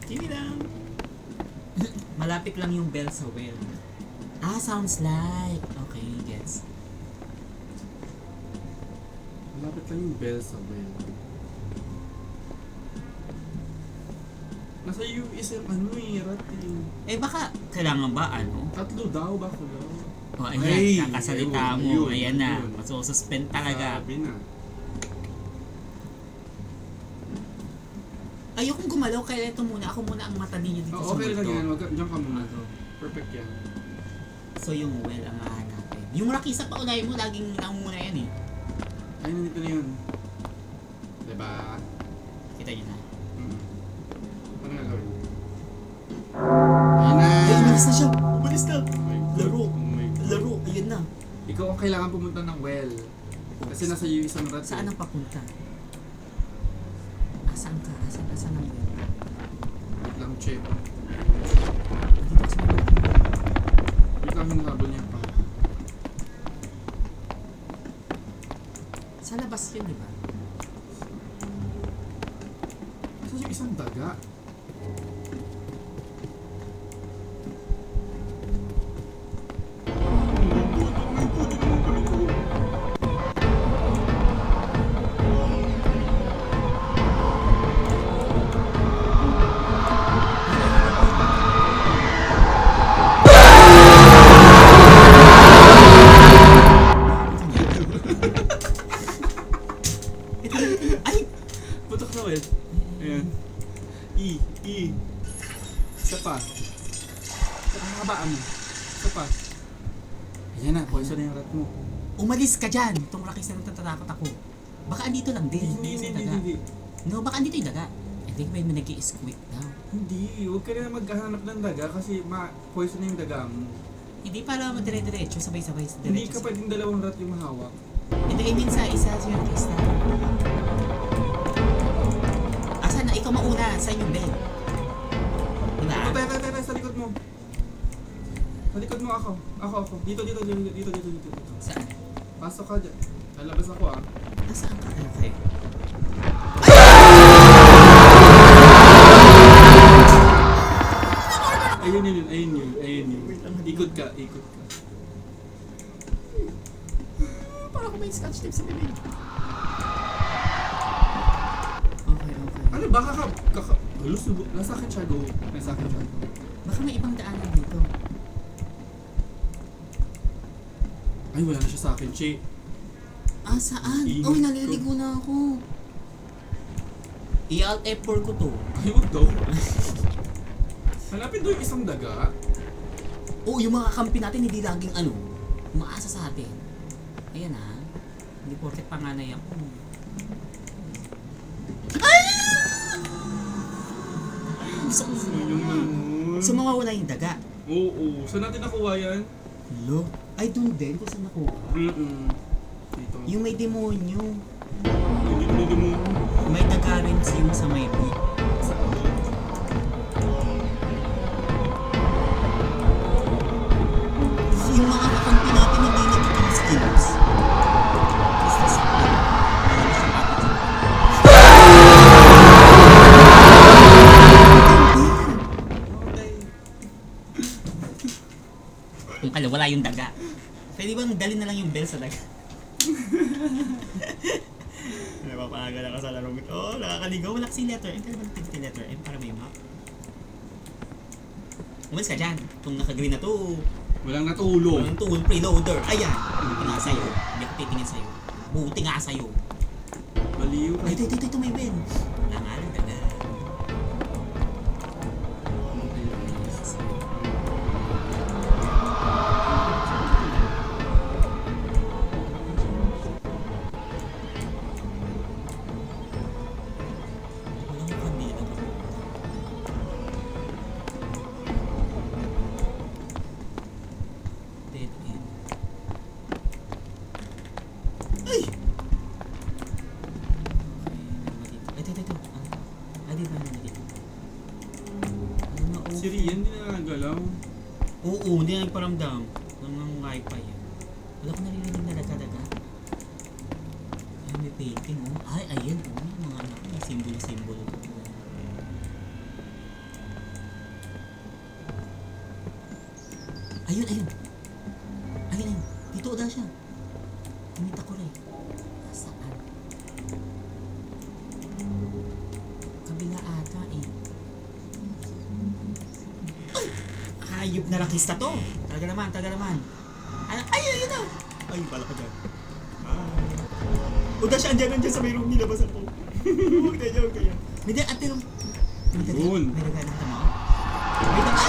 Kini lang. Malapit lang yung bell sa well. Ah, sounds like. Okay, gets.
Malapit lang yung bell sa well. Nasa US yung ano rat eh.
Eh baka, kailangan ba ano?
Tatlo daw, bako daw.
O ayan,
Ay,
kakasalita mo.
yun,
Ayan na.
yun.
Masususpend talaga.
Sabi na.
Ayokong gumalaw, kaya ito muna. Ako muna ang mata ninyo dito sa
Okay lang
multo.
yan, diyan ka muna.
Ano?
Perfect yan.
So yung well ang hahanapin. Yung rakisa pa ulay mo, laging nauna yan eh.
Ay, nandito na yun. Diba?
Kita nyo na.
Ano nga gawin? Ayun na!
Ay, umalis na siya! Umalis na!
Oh my God.
Laro.
Oh my God.
Laro, ayun na.
Ikaw ang kailangan pumunta ng well. Kasi nasa US ang rat.
Saan ang papunta? Saan ka? Saan ang well?
Wait lang, check.
Dito kasi may
Wait lang, hinahabol niya pa.
sa labas yun, di ba?
Ito yung isang daga.
Ay!
Putok na well. Ayan. Isa pa. Ang habaan mo. Isa pa. Ayan na, poison na yung rat mo.
Umalis ka dyan! Itong rakisa nang tatatakot ako. Baka andito lang din.
Hindi.
No, baka andito yung daga. Hindi ko ba yung nag-i-squeak daw?
Hindi, huwag ka na maghahanap ng daga kasi poison na yung daga mo.
Hindi para madire-diretso, sabay-sabay sa
Hindi
diretso.
ka pwedeng dalawang rat yung mahawak.
Hindi, I mean sa isa siya rakista. Asan na? Ikaw mauna sa inyong bed. Diba?
Ito, tayo, sa likod mo. Sa likod mo ako. Ako. Dito.
Saan?
Pasok ka dyan. Lalabas ako ah.
Nasaan ka? Okay.
Ayun yun. Ikot ka.
Parang kung may scotch tape sa bibig. Okay.
Ano ba? Lusubo. Nasa akin siya, go. Nasa akin siya.
Baka may ibang daanan dito.
Ay, wala na siya sa akin, Che.
Ah, saan?
Ingat
Oh,
ko.
naliligo na ako. I-alt F4 ko to.
Ay, huwag daw. Hanapin daw yung isang daga.
Oh, yung mga kampi natin hindi laging umaasa sa atin. Ayan ha. Hindi porket panganay ako. Gusto ko so mawawala yung daga.
Oo. Saan natin nakuha yan?
Hello? Ay, dun din kung saan nakuha.
Dito.
Yung may demonyo.
Hindi mo.
May daga rin yung sa may book. Yung mga kakampi natin hindi nagiging skills. Basta sa kung wala yung daga. Pwede bang dalhin na lang yung bell sa daga? Napapagal ako sa larong ito. Oh, nakakaligaw. Wala kasing letter M. Pero bakit letter M para may map? Umalis ka dyan. Itong naka-green na to.
Walang natulog.
Walang tool, preloader. Ayan. Buti nga sa'yo. Hindi ako titingin sa'yo. Buti nga sa'yo.
Baliw.
Ay, ito, may win. Wala nga lang, ganda. Walang kandila ba? Dead end. Ay! Ito. Ano? Di ba na dito? Ano na
Si Rian, hindi na nagalaw.
Oo, hindi na nagparamdam. Ng wifi yan. Wala ko naririnig na daga-daga. Ay, may painting oh. Ay, ayan oh. Mga anak, may simbolo-simbolo. Ayun. Dito daw siya. Tinita ko rin. Saan? Kabila ata eh. Ay! Hayop na rakista to. Talaga naman. Ay, ayun na. Ay, bala ka dyan. Uda siya, andyan sa may room nilabas ako. Huwag na dyan, kaya. Hindi, ate room.
Yun.
May nagana ka mo? May nagana.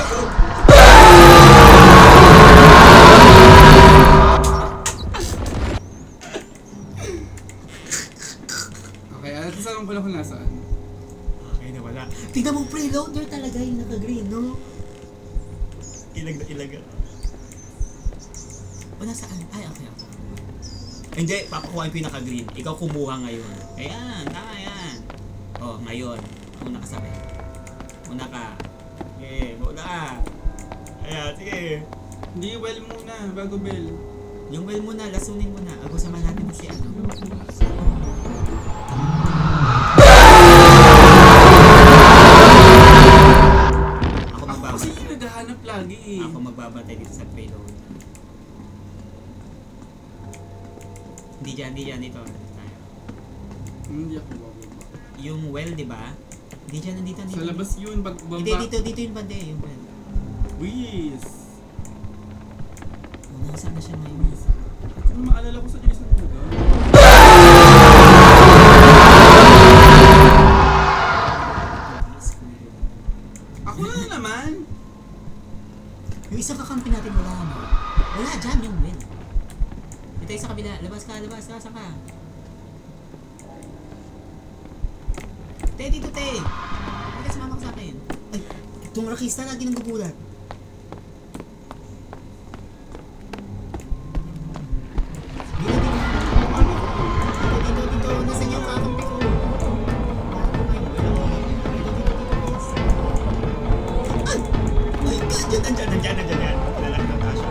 Okay, alam sa ko lang kung nasaan.
Okay na wala. Tingnan mo, preloader talaga yung naka-green, no? Ilag na ilag. Wala saan? Ay, okay. Hindi, papakuha yung pinaka-green. Ikaw kumuha ngayon. Ayan, tama yan. Oh, ngayon. Una ka sabi. Una ka. Sige, una ka. Ayan, sige.
Hindi, well muna, bago bell.
Yung well muna, lasunin muna. Agusama natin si ano.
Kasi yung naghahanap lagi eh.
Ako magbabantay dito sa payload. Hindi dyan, dito. Tayo.
Hindi ako bababa.
Yung well, di ba? Hindi dyan, nandito.
Sa labas yun, bagbaba.
Hindi, dito yung bande, yung well.
Wiz!
Nasaan na siya ngayon?
Kung maalala ko sa Jason Lugar. Ako na naman!
Yung isang kakampi natin wala mo. Wala dyan yung well. Ito yung sa kabila. Labas ka. Saan ka? Te, dito te. Hindi ka sumama ka sa akin. Ay, itong rakista lagi nang gugulat. Dito. Nasaan yung kakampi ko? Ay, andyan. Lalaki na Tasha.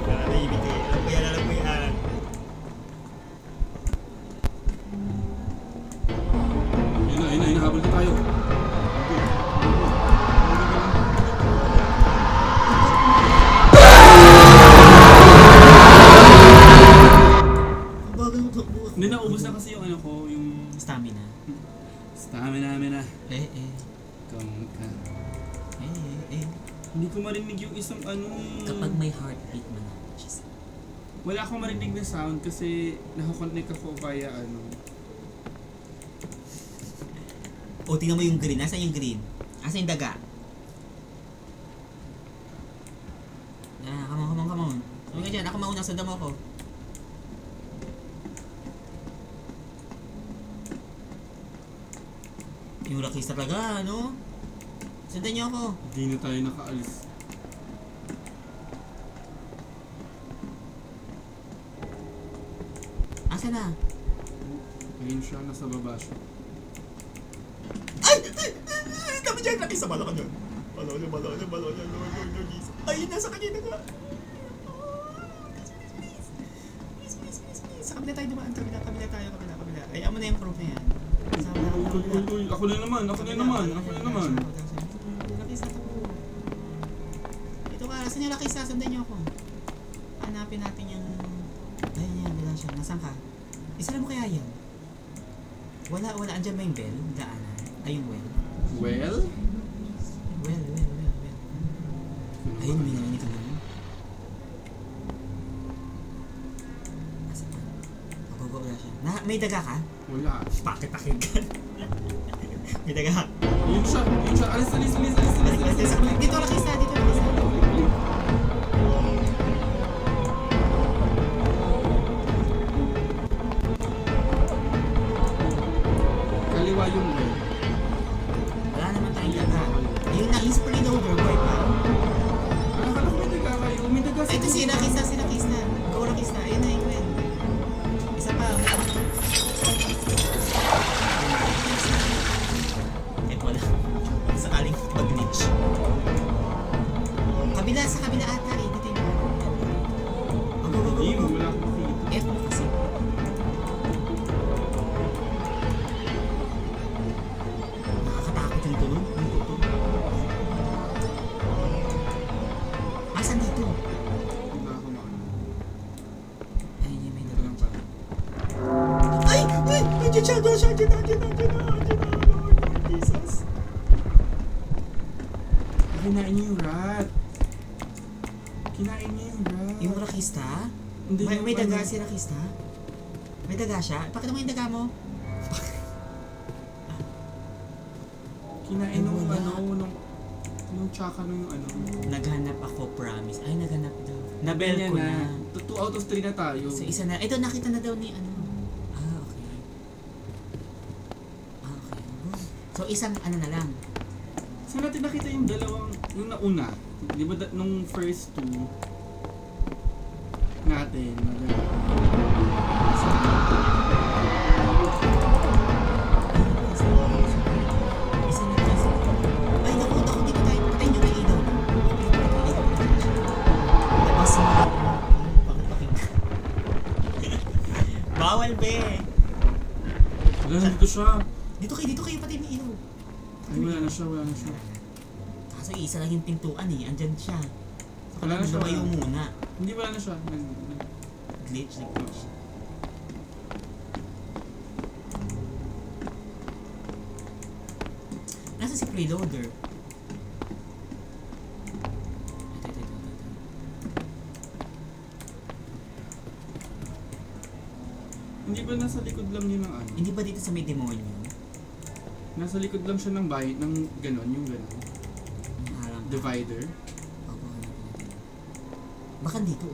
Nanahimik eh. Alam mo yan.
Ayun na, habol na tayo.
Bagal mo takbo.
Hindi, naubos na kasi yung ano ko, yung
Stamina.
stamina.
Eh.
Kung ka.
Eh.
Hindi ko marinig yung isang ano eh.
Kapag may heartbeat man. Just...
Wala akong marinig na sound kasi nakakonect ako via ano.
O, tingnan mo yung green. Nasaan yung green? Nasaan yung daga? Come on. Sabi ka dyan. Ako mauna. Sundan mo ako. Yung rakista talaga, ano? Sundan niyo ako.
Hindi na tayo nakaalis.
Asa na?
Ayun siya, nasa baba siya.
Ay! Kami dyan! Rakista, bala ka dyan. Bala ka dyan. Ay, nasa kanya na ka. Please. Sa kabila tayo dumaan. Kabila tayo. Ay, amo na yung proof na yan. Sa kabila.
Uy, ako na naman.
Rakista to. Ito ka, saan yung rakista? Sundan niyo ako. Hanapin natin yung... Ayun yan, wala siya. Nasaan ka? Isara mo kaya yan? Wala. Andyan ba yung bell? Daanan? Ay, yung well.
Well?
Well. Ayun, may narinig ka naman. Asa pa? Wala siya. May daga ka?
Wala.
Pakit-pakit ka. May daga ka.
Yun siya. Alis.
Dito lang isa.
Kaliwa yung well.
Wala naman tayong daga. Ayun na, yung spray loader, boy pa.
Akala ko may daga kayo. May daga
Ito si Rakis na. Go Rakis na. Ayun na yung well. Isa pa. Wala. Sakaling mag-glitch. Sa kabila ata eh. Dito yung
Hindi, wala akong makikita.
F mo kasi. Nakakatakot yung tulog. Yung tutog. Asan dito?
Wala akong makikita.
Ayun yung may
Ito lang pala.
Ay! Andiyan siya! Lord Jesus.
Kinain niyo yung rat.
Yung rakista?
Hindi,
May
yung
daga
ano.
si rakista? May daga siya? Pakita mo yung daga mo.
Kinain nung
Wala.
nung tsaka nung ano.
Naghanap ako, promise. Ay, naghanap daw. Nabel ko na.
2 out of 3 na tayo.
So, isa na. Ito, nakita na daw ni ano. Okay. So, isang ano na lang.
Saan natin nakita yung dalawang, yung nauna? Di ba nung first two natin,
Isa na lang. Ay, naku, dito tayo. Patayin nyo may ilaw. Labas mo. Bakit pakinggan? Bawal, be.
wala na dito siya.
Dito kayo, patayin may ilaw.
Ay, wala na siya.
Kaso isa lang yung pintuan eh. Andyan siya. So,
Wala na siya,
lumayo
wala.
muna.
Hindi, wala na siya.
Glitch. Nasa si preloader? Ito.
Hindi ba nasa likod lang yun ng ano?
Hindi ba dito sa may demonyo?
Nasa likod lang siya ng bahay, ng ganon, yung ganon.
Ang harang.
Divider.
Opo, hanapin natin. Baka dito.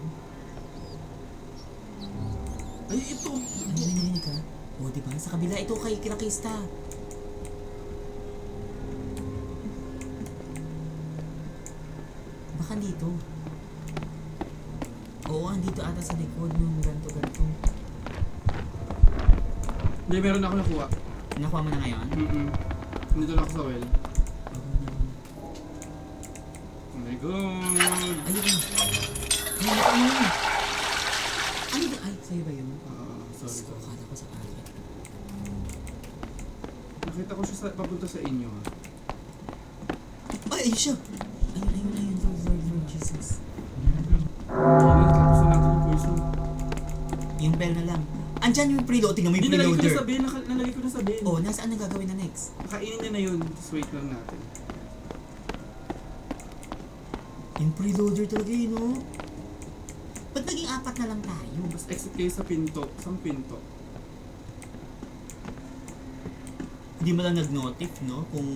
Oh.
Ay, ito!
Narinig ka? O, diba? Sa kabila, ito kay Kirakista. Baka dito. Oo, andito ata sa likod yung ganto.
Hindi, meron ako nakuha.
Nakuha mo na ngayon?
Nandito lang ako sa well. Oh my god!
Ayun. Ayun. Ano ba? Ay, sa'yo ba yun?
Sorry.
Ko, akala ko sa akin.
Nakita ko siya papunta sa inyo.
Ay, ayun siya! Ayun. Lord Jesus.
Tapos na natin yung poison.
Yung bell na lang. Andyan yung preload. Tingnan mo yung
Hindi, nalagay ko
preloader.
na sa bin. Nalagay ko na sa bin.
Oh, nasaan ang gagawin na next?
Nakainin niya na yun. Just wait lang natin.
Yung preloader talaga yun, no? Ba't naging 4 na lang tayo?
Tapos exit kayo sa pinto. Isang pinto.
Hindi mo lang nag-notif, no? Kung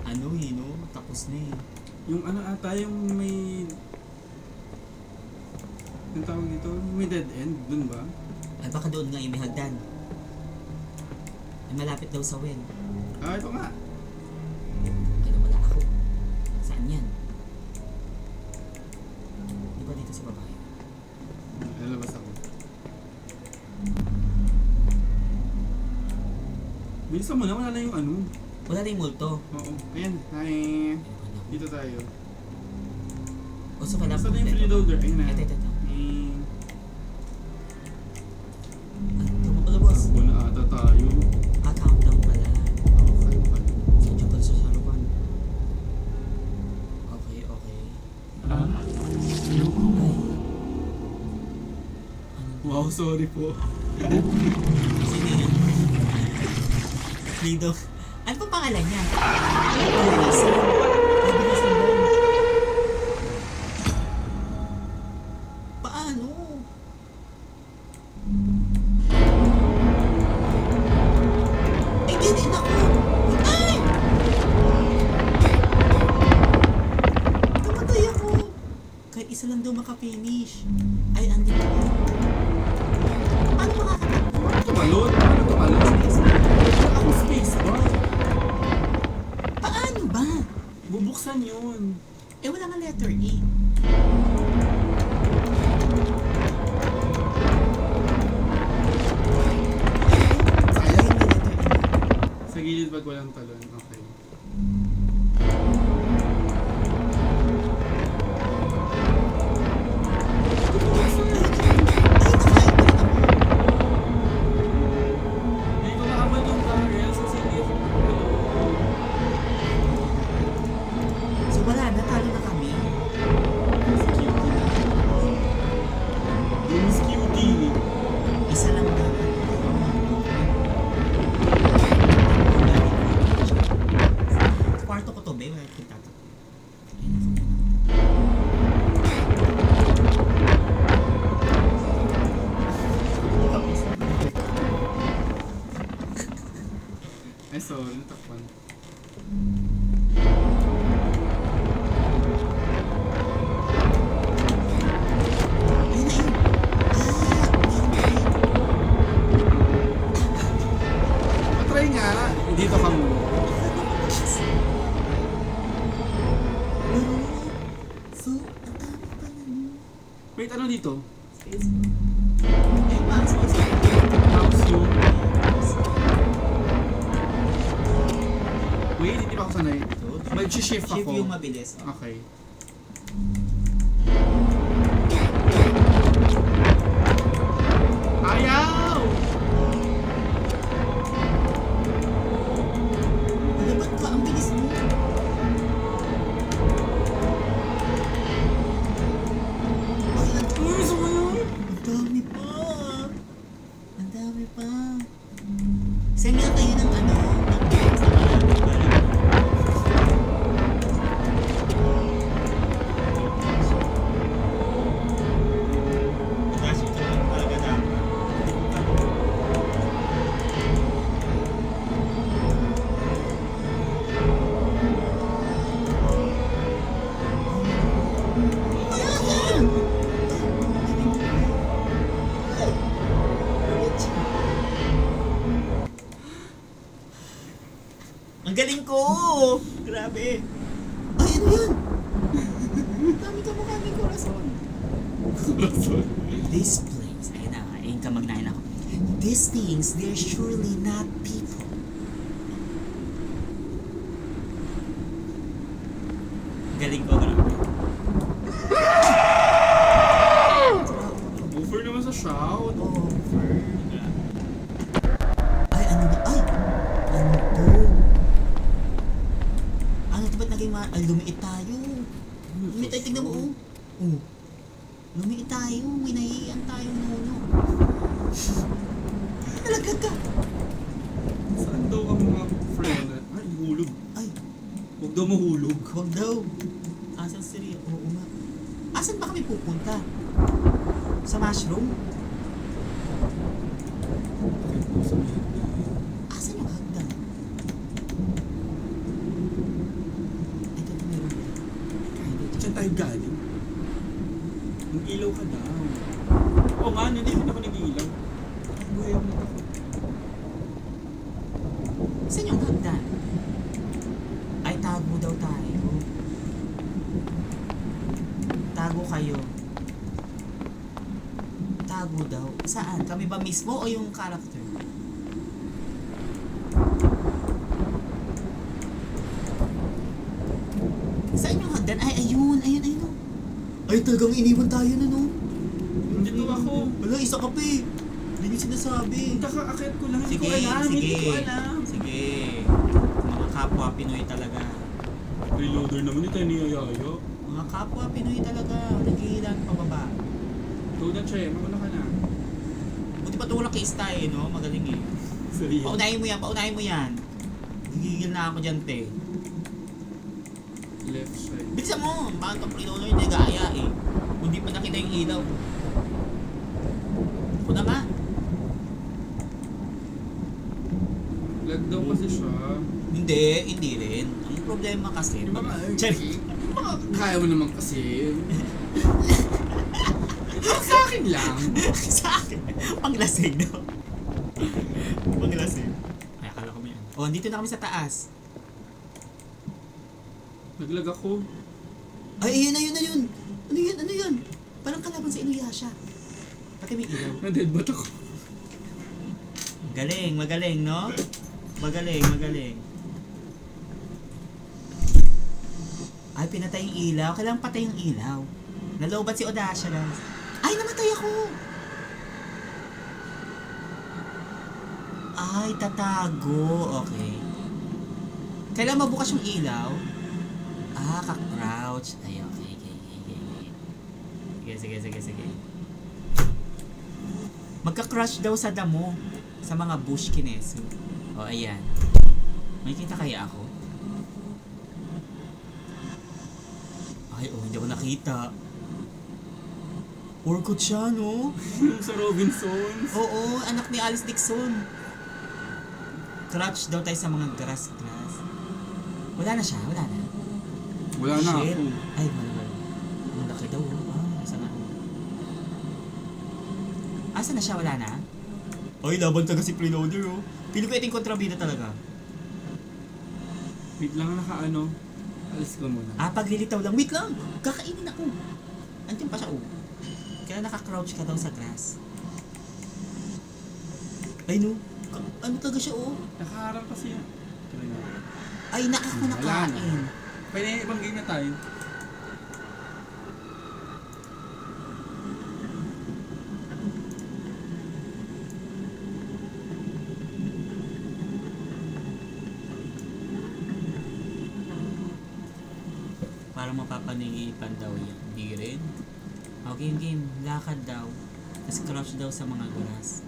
ano eh, no? Tapos na eh.
Yung ano ata, yung may... Yung tawag dito? May dead end. Dun ba?
Ay, baka doon nga yung may hagdan. Ay, malapit daw sa well.
Ah, ito nga.
Ay, wala ako. Saan yan? Di ba dito sa babae?
Lalabas ako. Bilisan mo na, wala na yung ano.
Wala na yung multo.
Oo. Ayan. Hi. Dito tayo.
O, so kailangan
Saan na yung freeloader? Ayun na.
Ito.
Eh,
Ay, tumakalabas.
takbo na ata tayo.
Countdown pala.
Okay.
Sadya pala sa sarupan. Okay. Ay. Ano?
Wow, Wow, sorry po.
Sino yun? Lido. Ano pa pangalan niya? Bilisan. Bilisan ba? Paano? Eh, di din ako. Ay! Namatay ako. Kahit isa lang daw makapinish. Ay, andun ako. Paano makakatakbo?
Ano tumalon? Ano tumalon? Wala akong space bar.
Paano ba?
Bubuksan yun.
Eh, wala nga letter E. Sayang yung letter E.
Sa gilid ba't walang talon? Okay. Hindi ko maabot yung barrel sa hindi ako makapalo.
So wala, natalo na kami.
Si Cutie na. Yung Miss Cutie.
Isa lang na. Kwarto ko to, babe. Wala ko tatakbo.
Ay, sorry. Natakpan.
Ayun na yun.
Matry nga. Dito ka muna.
So, ang dami pa na nun.
Wait, ano dito?
Space mo. Eh, mouse mo.
Mouse yung... Wait, hindi pa ako sanay. Mag-shift ako.
Shift yung mabilis. Oh.
Okay. Ayaw!
Ano ba't ka? Ang bilis mo. Ay,
Uy, sumayon!
ang dami pa. Ang dami pa. Send nga kayo ng ano, ng games na malapit pa lang. Kasi ito lang talaga dapat. Ang galing ko! Grabe! Ay, ano yan? Dami ka mukha ng corazon. This place, ayun na, ayun ka magnahin ako. These things, they're surely not people. Galing ko, grabe.
Over naman sa shout.
Over. Ay, ano na? Ay! Ano to? Ano to? Ba't naging ay, lumiit tayo. Lumiit tayo, tignan mo, oh. Oh. Lumiit tayo. May naiiyan tayo nuno. Nalaglag ka.
Saan daw ang mga friend? Ay, hulog.
Ay,
Huwag daw mahulog.
huwag daw. Asan si Rio? Oo nga. Asan ba kami pupunta? Sa mushroom? Asan yung hagdan? Ay, dito meron.
Diyan tayo galing. Mag-ilaw ka daw. Oo nga, hindi ako nag-iilaw. Buhay ako natakot.
Saan yung hagdan? Ay, tago daw tayo. Tago kayo. Tago daw. Saan? Kami ba mismo o yung character? Saan yung hagdan? Ay, ayun, ayun, ayun. Ay, talagang iniwan tayo na, no?
Dito ako.
Wala, isa ka pa eh. Hindi niyo sinasabi.
Akit ko lang. Hindi
Sige,
ko alam.
sige.
Hindi ko alam.
Sige. Mga kapwa Pinoy talaga.
Reloader naman ito ni Yayo.
Mga kapwa Pinoy talaga. Naghihilan pababa.
Ikaw na, Che. Mauna ka na.
patulak kay Stay, no? Magaling eh.
Sorry.
Paunahin mo yan. Gigigil na ako dyan, te.
Left side.
Bilisan mo! Bakit ang Prinono yung nag-aaya eh? Kung di pa nakita yung ilaw. Ako na nga.
Lag daw kasi siya.
Hindi rin. Ang problema kasi...
Yung mga
Cherry.
Kaya mo naman kasi. Sa akin lang.
Sa akin. Panglasing, no? Panglasing. Ay, akala ko may ano. Oh, andito na kami sa taas.
Naglag ako.
Ay, ayun. Ano yun? Parang kalaban sa Inuyasha. Pati may ilaw.
Na-deadbutt ako.
Magaling, no? Magaling. Ay, pinatay yung ilaw. Kailangan patay yung ilaw. Nalobat si Odasha, guys. Ay, namatay ako! Ay, tatago. Okay. Kailangan mabukas yung ilaw. Ah, ka-crouch. Ay, okay. Sige. Magka-crush daw sa damo. Sa mga bush kinesu. O, ayan. May kita kaya ako? Ay, hindi ako nakita. Orkut siya, no?
Yung sa Robinsons.
Oo, anak ni Alice Dixon. Crouch daw tayo sa mga grass. Wala na siya.
Wala na
Shit.
ako.
Ay, wala. Ang laki daw. Asa na? Asa na siya? Wala na? Ay, laban talaga si Preloader, oh. Pili ko iting kontrabida talaga.
Wait lang, naka-ano. Alis ko muna.
Paglilitaw lang. Wait lang! Kakainin ako. Andiyan pa siya, oh. Kaya naka-crouch ka daw sa grass. Ay, no. Ano talaga siya, oh?
Nakaharap kasi yan. Try na.
Ay,
Wala
nakain.
Pwede ibang game na tayo.
Parang mapapanigipan daw yan. Hindi rin. Game. Lakad daw. Tapos crouch daw sa mga grass.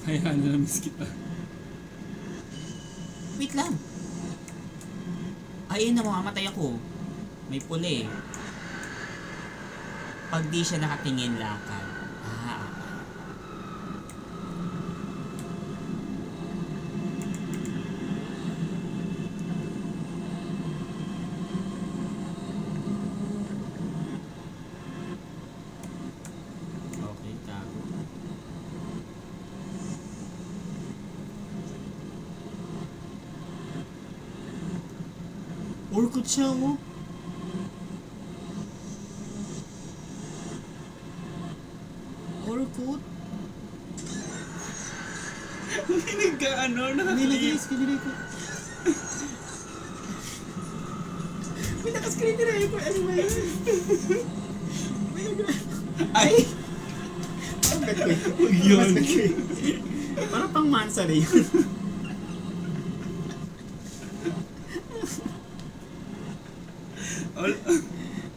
Hayaan na miss kita.
Wait lang. Ayun na, mamamatay ako. May puli. Pag di siya nakatingin, lakad. Okay, tago. Orkut siya, oh. Orkut?
Nagka-ano,
Nilagay screen record. May naka-screen record. Ano ba yun? Ay! Parang betway.
Yun.
Parang pang mansari yun.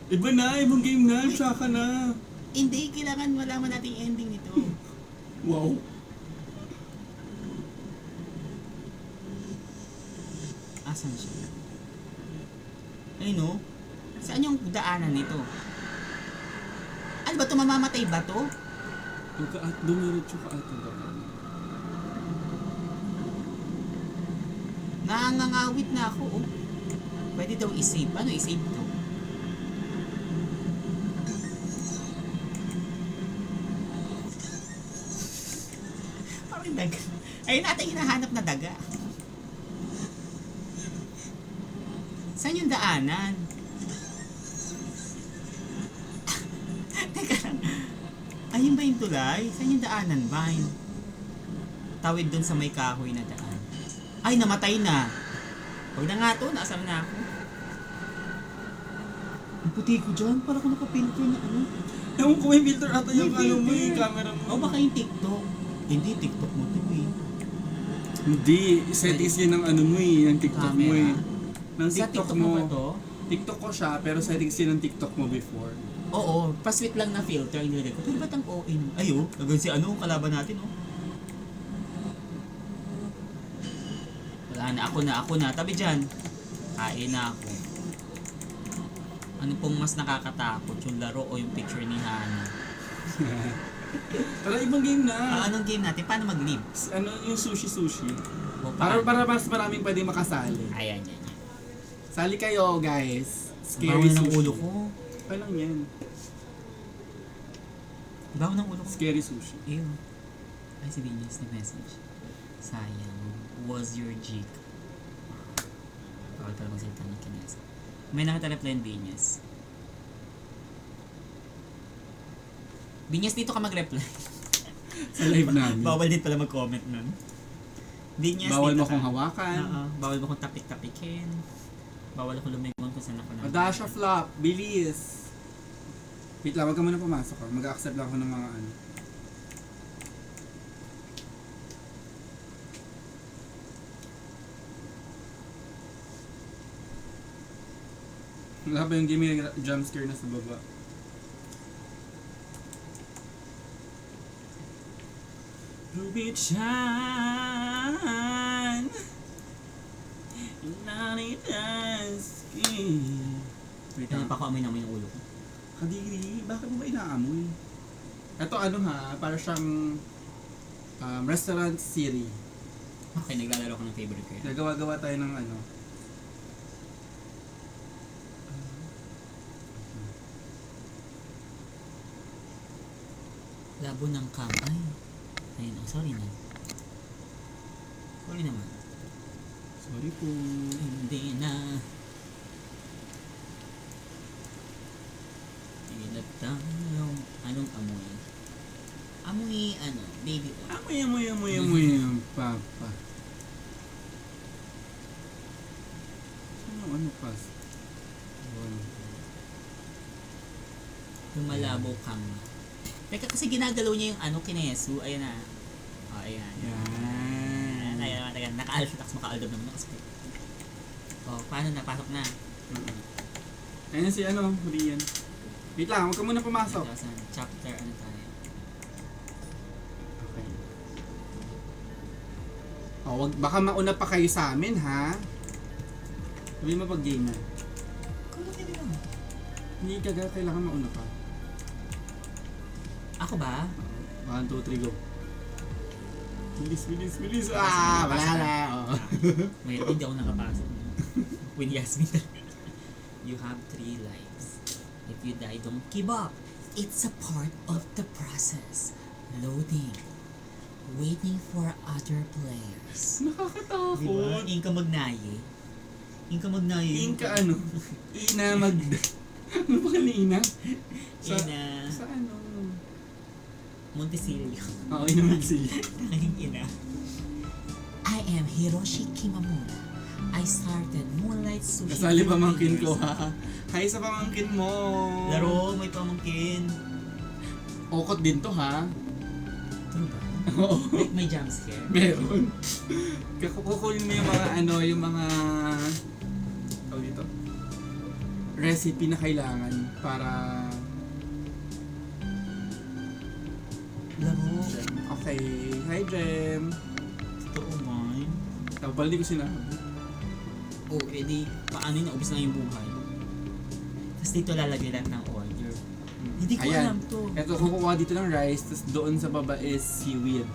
Iba na, ibang game na, tsaka na.
Hindi, kailangan malaman natin yung ending nito.
Wow.
Asan siya? Ay no? Saan yung daanan nito? Ano ba ito? Mamamatay ba ito?
Dumiretso ka ata daw.
Nangangawit na ako, oh. Pwede daw i-save. Ano i-save to? Parang daga. Ayun natin hinahanap na daga. Saan yung daanan? Teka lang. Ayun ba yung tulay? Saan yung daanan ba? Tawid dun sa may kahoy na daan. Ay, namatay na. Huwag na nga to. Nasaan na ako? Ang puti ko dyan. Para ko nakapilter na ano.
Ewan ko may filter ata yung
May
ano mo
filter.
yung camera mo.
O baka yung TikTok. Hindi, TikTok mo to eh.
Hindi, settings yun ng ano mo eh, ng TikTok mo
Camera.
eh. Ng
Sa
TikTok
TikTok mo
mo.
ba to?
TikTok ko siya, pero settings yun ng TikTok mo before.
Oo, pa-sweet lang na filter ang nilagay ko. Pero ba't ang OA mo? Ayo, nagawin si ano, kalaban natin, oh. Wala na, ako na. Tabi dyan. Kain na ako. Ano pong mas nakakatakot? Yung laro o yung picture ni Hana?
Pero ibang game na.
Anong game natin? Paano mag-live?
Ano yung sushi?
O,
Para
paano?
mas maraming pwede makasali.
Ayan, yan.
Sali kayo, guys. Scary
Bawa na ng
sushi.
ulo ko.
Ano lang yan?
Bawa ng ulo ko.
Scary sushi.
Ew. Ay, si Venus na message. Sayang. Was your jig? Bawal pala magsalita ng Kinesa. May nakita-reply yung Venus. Venus, dito ka mag-reply.
Sa live namin.
Bawal din pala mag-comment nun. Venus,
Bawal
dito
mo kong
ka.
hawakan.
Oo. Bawal mo kong tapik-tapikin. Bawal ako lumingon kung saan ako na.
Dasha flop. Bilis. Wait lang, wag ka muna pumasok. Mag-accept lang ako ng mga ano. Wala ba yung game yung jumpscare na sa baba? Ruby Chan Wait,
Kaya pa ako amoy-amoy ng ulo ko.
Kadiri, bakit mo ba inaamoy? Ito ano ha, para siyang restaurant city.
Okay, naglalaro ko ng favorite ko yan.
Nagawa-gawa tayo ng ano.
Labo ng cam. Ay. Ayun, oh, sorry na. Sorry naman.
Sorry po.
Hindi na. Ilat tayo. Anong amoy? Amoy, ano, baby oil.
Amoy, papa. Ano pa?
Yung malabo cam. Teka, kasi ginagalaw niya yung ano, kinesu. Ayan na. O, ayan.
Yan.
Ayan, teka, naka-alpha tax, maka-aldab naman ako. O, paano na? Pasok na.
Ayun si ano, Rian. Wait lang, huwag ka muna pumasok.
Chapter, ano tayo?
Okay. Oh, baka mauna pa kayo sa amin, ha? Sabi mo pag game na.
Kung hindi lang.
Hindi ka kailangan mauna pa.
Ako ba?
1, 2, 3, go. Bilis. Ah, wala na. Oh.
May hindi ako nakapasok. With Yasmin. You have 3 lives. If you die, don't give up. It's a part of the process. Loading. Waiting for other players.
Nakakatakot.
Diba? Inka magnaye. Inka magnaye.
Inka ano? Ina mag... Ano ba ka ni Ina? Sa,
Ina.
sa ano?
Montesilio.
Oo, Ina Magsil.
Tanging ina. I am Hiroshi Kimamura. I started Moonlight Sushi.
Kasali pamangkin ko,
years
ha? Hi sa pamangkin mo.
Laro, may pamangkin.
Okot din to, ha?
True ba?
Oo.
May jump scare.
Meron. Kukunin mo yung mga ano, yung mga... Tawag dito? Recipe na kailangan para...
Laro.
Okay. Hi, Jem.
Totoo man.
Tapos pala di ko sinabi.
Oh, edi, paano yun? Naubos na yung buhay. Tapos dito lalagay lahat ng order. Hindi ko alam to.
Ito, kukuha dito ng rice, tapos doon sa baba is seaweed.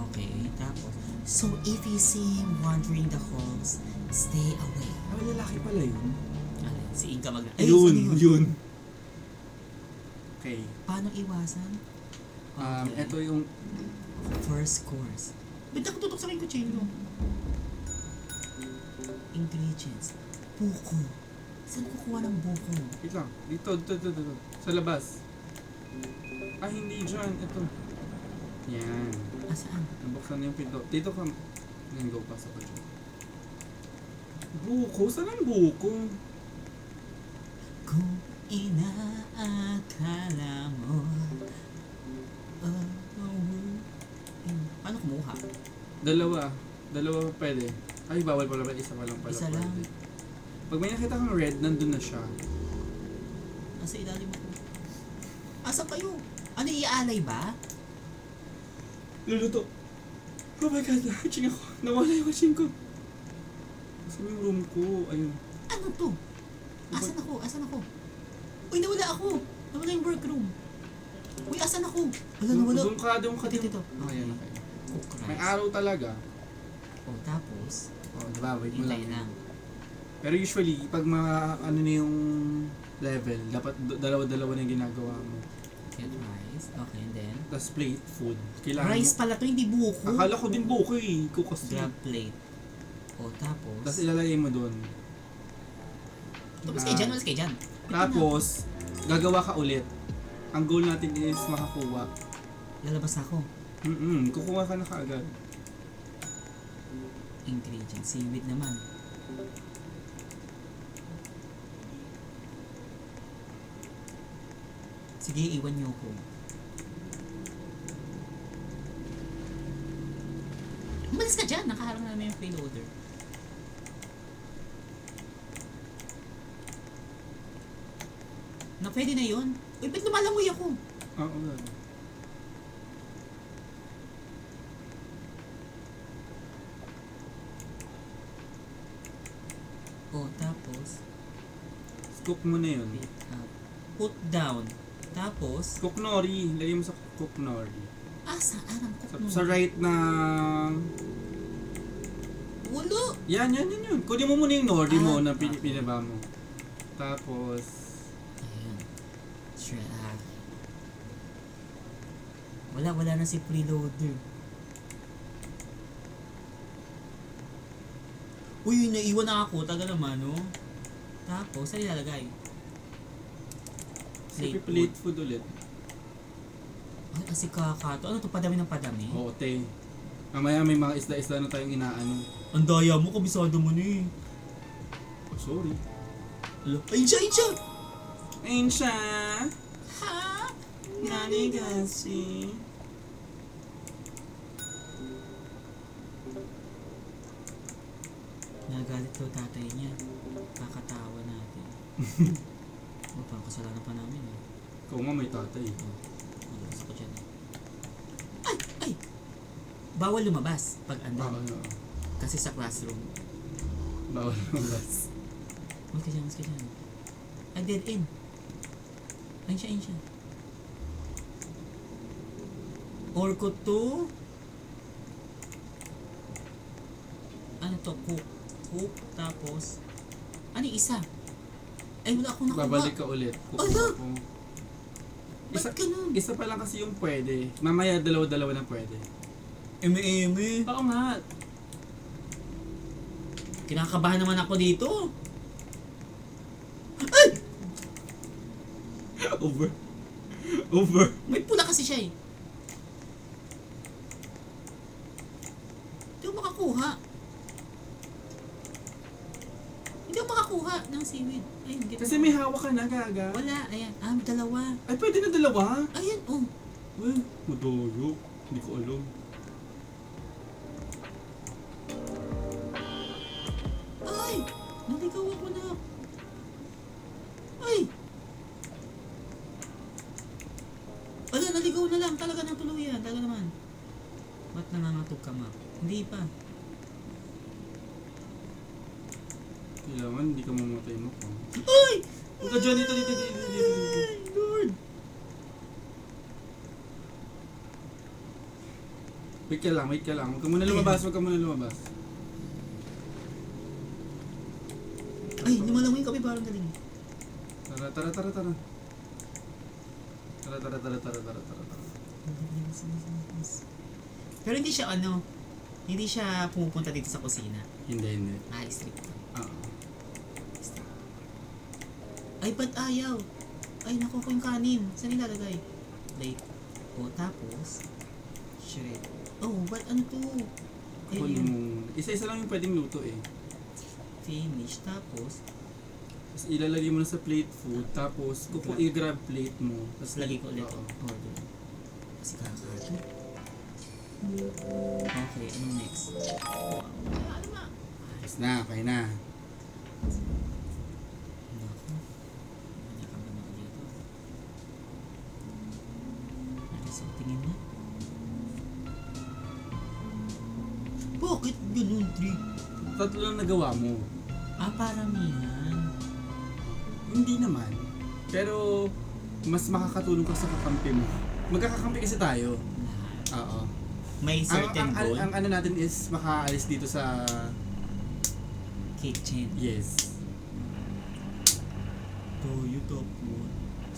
Okay, tapos. So, if you see him wandering the halls, stay away.
Ah, lalaki pala yun.
Alin, si Inka mag...
Yun,
sino
yun. Okay.
Paano iwasan?
Ito yung...
First course. Ba't ako tutok sa aking kutsilo? Ingredients. Buko. Saan kukuha ng buko?
Wait lang. Dito. Sa labas. Ah, hindi dyan. Ito. Yan.
Asaan?
Nabuksan na yung pinto. Dito ka. Yan, go. Pasok ka dyan. Buko? Saan ang buko?
Kung inaakala mo paano kumuha?
Dalawa pa pwede. Ay, bawal pala ba? Isa pa lang pala.
Isa lang.
pwede. Pag may nakita kang red, nandun na siya.
Nasa ilalim ako. Asa kayo? Ano, iaalay ba?
Luluto. Oh my God, nakaching ako. Nawala yung kaching ko. Saan yung room ko? Ayun.
Ano to? Asan ako? Asan ako? Uy, nawala ako. Nawala yung workroom. Uy, asan ako? Wala, nawala.
Doon ka.
Dito.
Oh, ayan, okay.
Cook
May
rice.
araw talaga.
O, tapos,
Oh, diba? Wait mo
hintay
lang.
lang.
Pero usually, pag ano na yung level, dapat dalawa-dalawa na yung ginagawa mo.
Get rice. Okay, and then?
Tapos plate, food. Kailangan
Rice
mo.
pala to, hindi buko.
Akala ko din buko eh. Ko kasi.
Grab plate. O, tapos?
Tapos ilalagay mo doon.
Tapos kayo dyan, umalis kayo dyan.
Tapos, gagawa ka ulit. Ang goal natin is makakuha.
Lalabas na ako.
Kukuha ka na kaagad.
Ingredients. Seaweed naman. Sige, iwan niyo ko. Umalis ka dyan. Nakaharang namin yung payloader. Na pwede na yun. Uy, ba't lumalangoy ako?
Oo.
O, tapos,
Cook mo na yun.
pick up. Put down. Tapos,
Cook nori. Lagay mo sa cook nori.
saan ang cook mo?
Sa right na...
Ulo!
Yan. Kunin mo muna yung nori mo na
Okay.
pinaba mo. Tapos...
Ayan. Sure, Wala na si preloader. Uy, naiwan na ako. Tagal naman, no? Tapos, saan ilalagay?
Sige, plate food ulit.
Ay, kasi kakato. Ano to? Padami ng padami?
Oo, te. Mamaya may mga isda-isda na tayong inaano.
Ang daya mo, kabisado mo na eh.
Oh, sorry.
Ayun siya, ayun siya!
Ayun siya!
Ha?
Nanigasi.
Nagalit daw tatay niya. Kakatawa natin. O, parang kasalanan pa namin eh.
Ikaw nga may tatay.
Malabas ako dyan eh. Ay! Bawal lumabas pag
Bawal
andun.
na.
Kasi sa classroom.
Bawal lumabas.
Mas ka dyan. Ay, dead end. Ayun siya. Orko to? Ano to? Cook. Tapos, ano yung isa? Ay, wala akong nakuha.
Babalik ka ulit.
Ala!
Ko.
Ba't ganun?
Isa pa lang kasi yung pwede. Mamaya dalawa-dalawa na pwede.
Eme.
Oo nga.
Kinakabahan naman ako dito. Ay!
Over.
May pula kasi siya eh. Hindi ako makakuha. Hindi ako makakuha ng seaweed. Ay, hindi
Kasi may hawak ka na, gaga.
wala, ayan. Dalawa.
Ay, pwede na dalawa.
Ayan, oh.
Well, madoyo. Hindi ko alam.
Ay! Naligaw ako na. Ay! Wala, naligaw na lang. Talaga ng tuluyan. Talaga naman. Ba't nangangatog ka, ma? Hindi pa.
Kailangan hindi ka mamatay mo ko.
Ay!
Huwag ka dyan, dito.
Ay, Lord!
Wait ka lang. Huwag ka muna lumabas.
Ay, lumalangoy yung kape parang galing.
Tara.
Pero hindi siya pumupunta dito sa kusina.
Hindi.
Strict.
Oo.
Ay, ba't ayaw? Ay, naku ko yung kanin. Saan ilalagay? Plate. O, tapos, shred. Oh, ba't ano to?
Kunin mo. Isa-isa lang yung pwedeng luto eh.
Finish. Tapos,
Tapos ilalagay mo na sa plate food. Tapos i-grab plate mo.
tapos lagay ko ulit.
Oo.
Order. Kasi kakato. Okay, anong next? Ano ba?
Ayos na, kaya na.
Bakit ganun, 3?
3 lang nagawa mo.
Paramihan.
Hindi naman. Pero, mas makakatulong ka sa kakampi mo. Magkakakampi kasi tayo.
Lahat.
Oo.
May certain goal.
Ang ano natin is makaalis dito sa...
Kitchen.
Yes.
Toyo top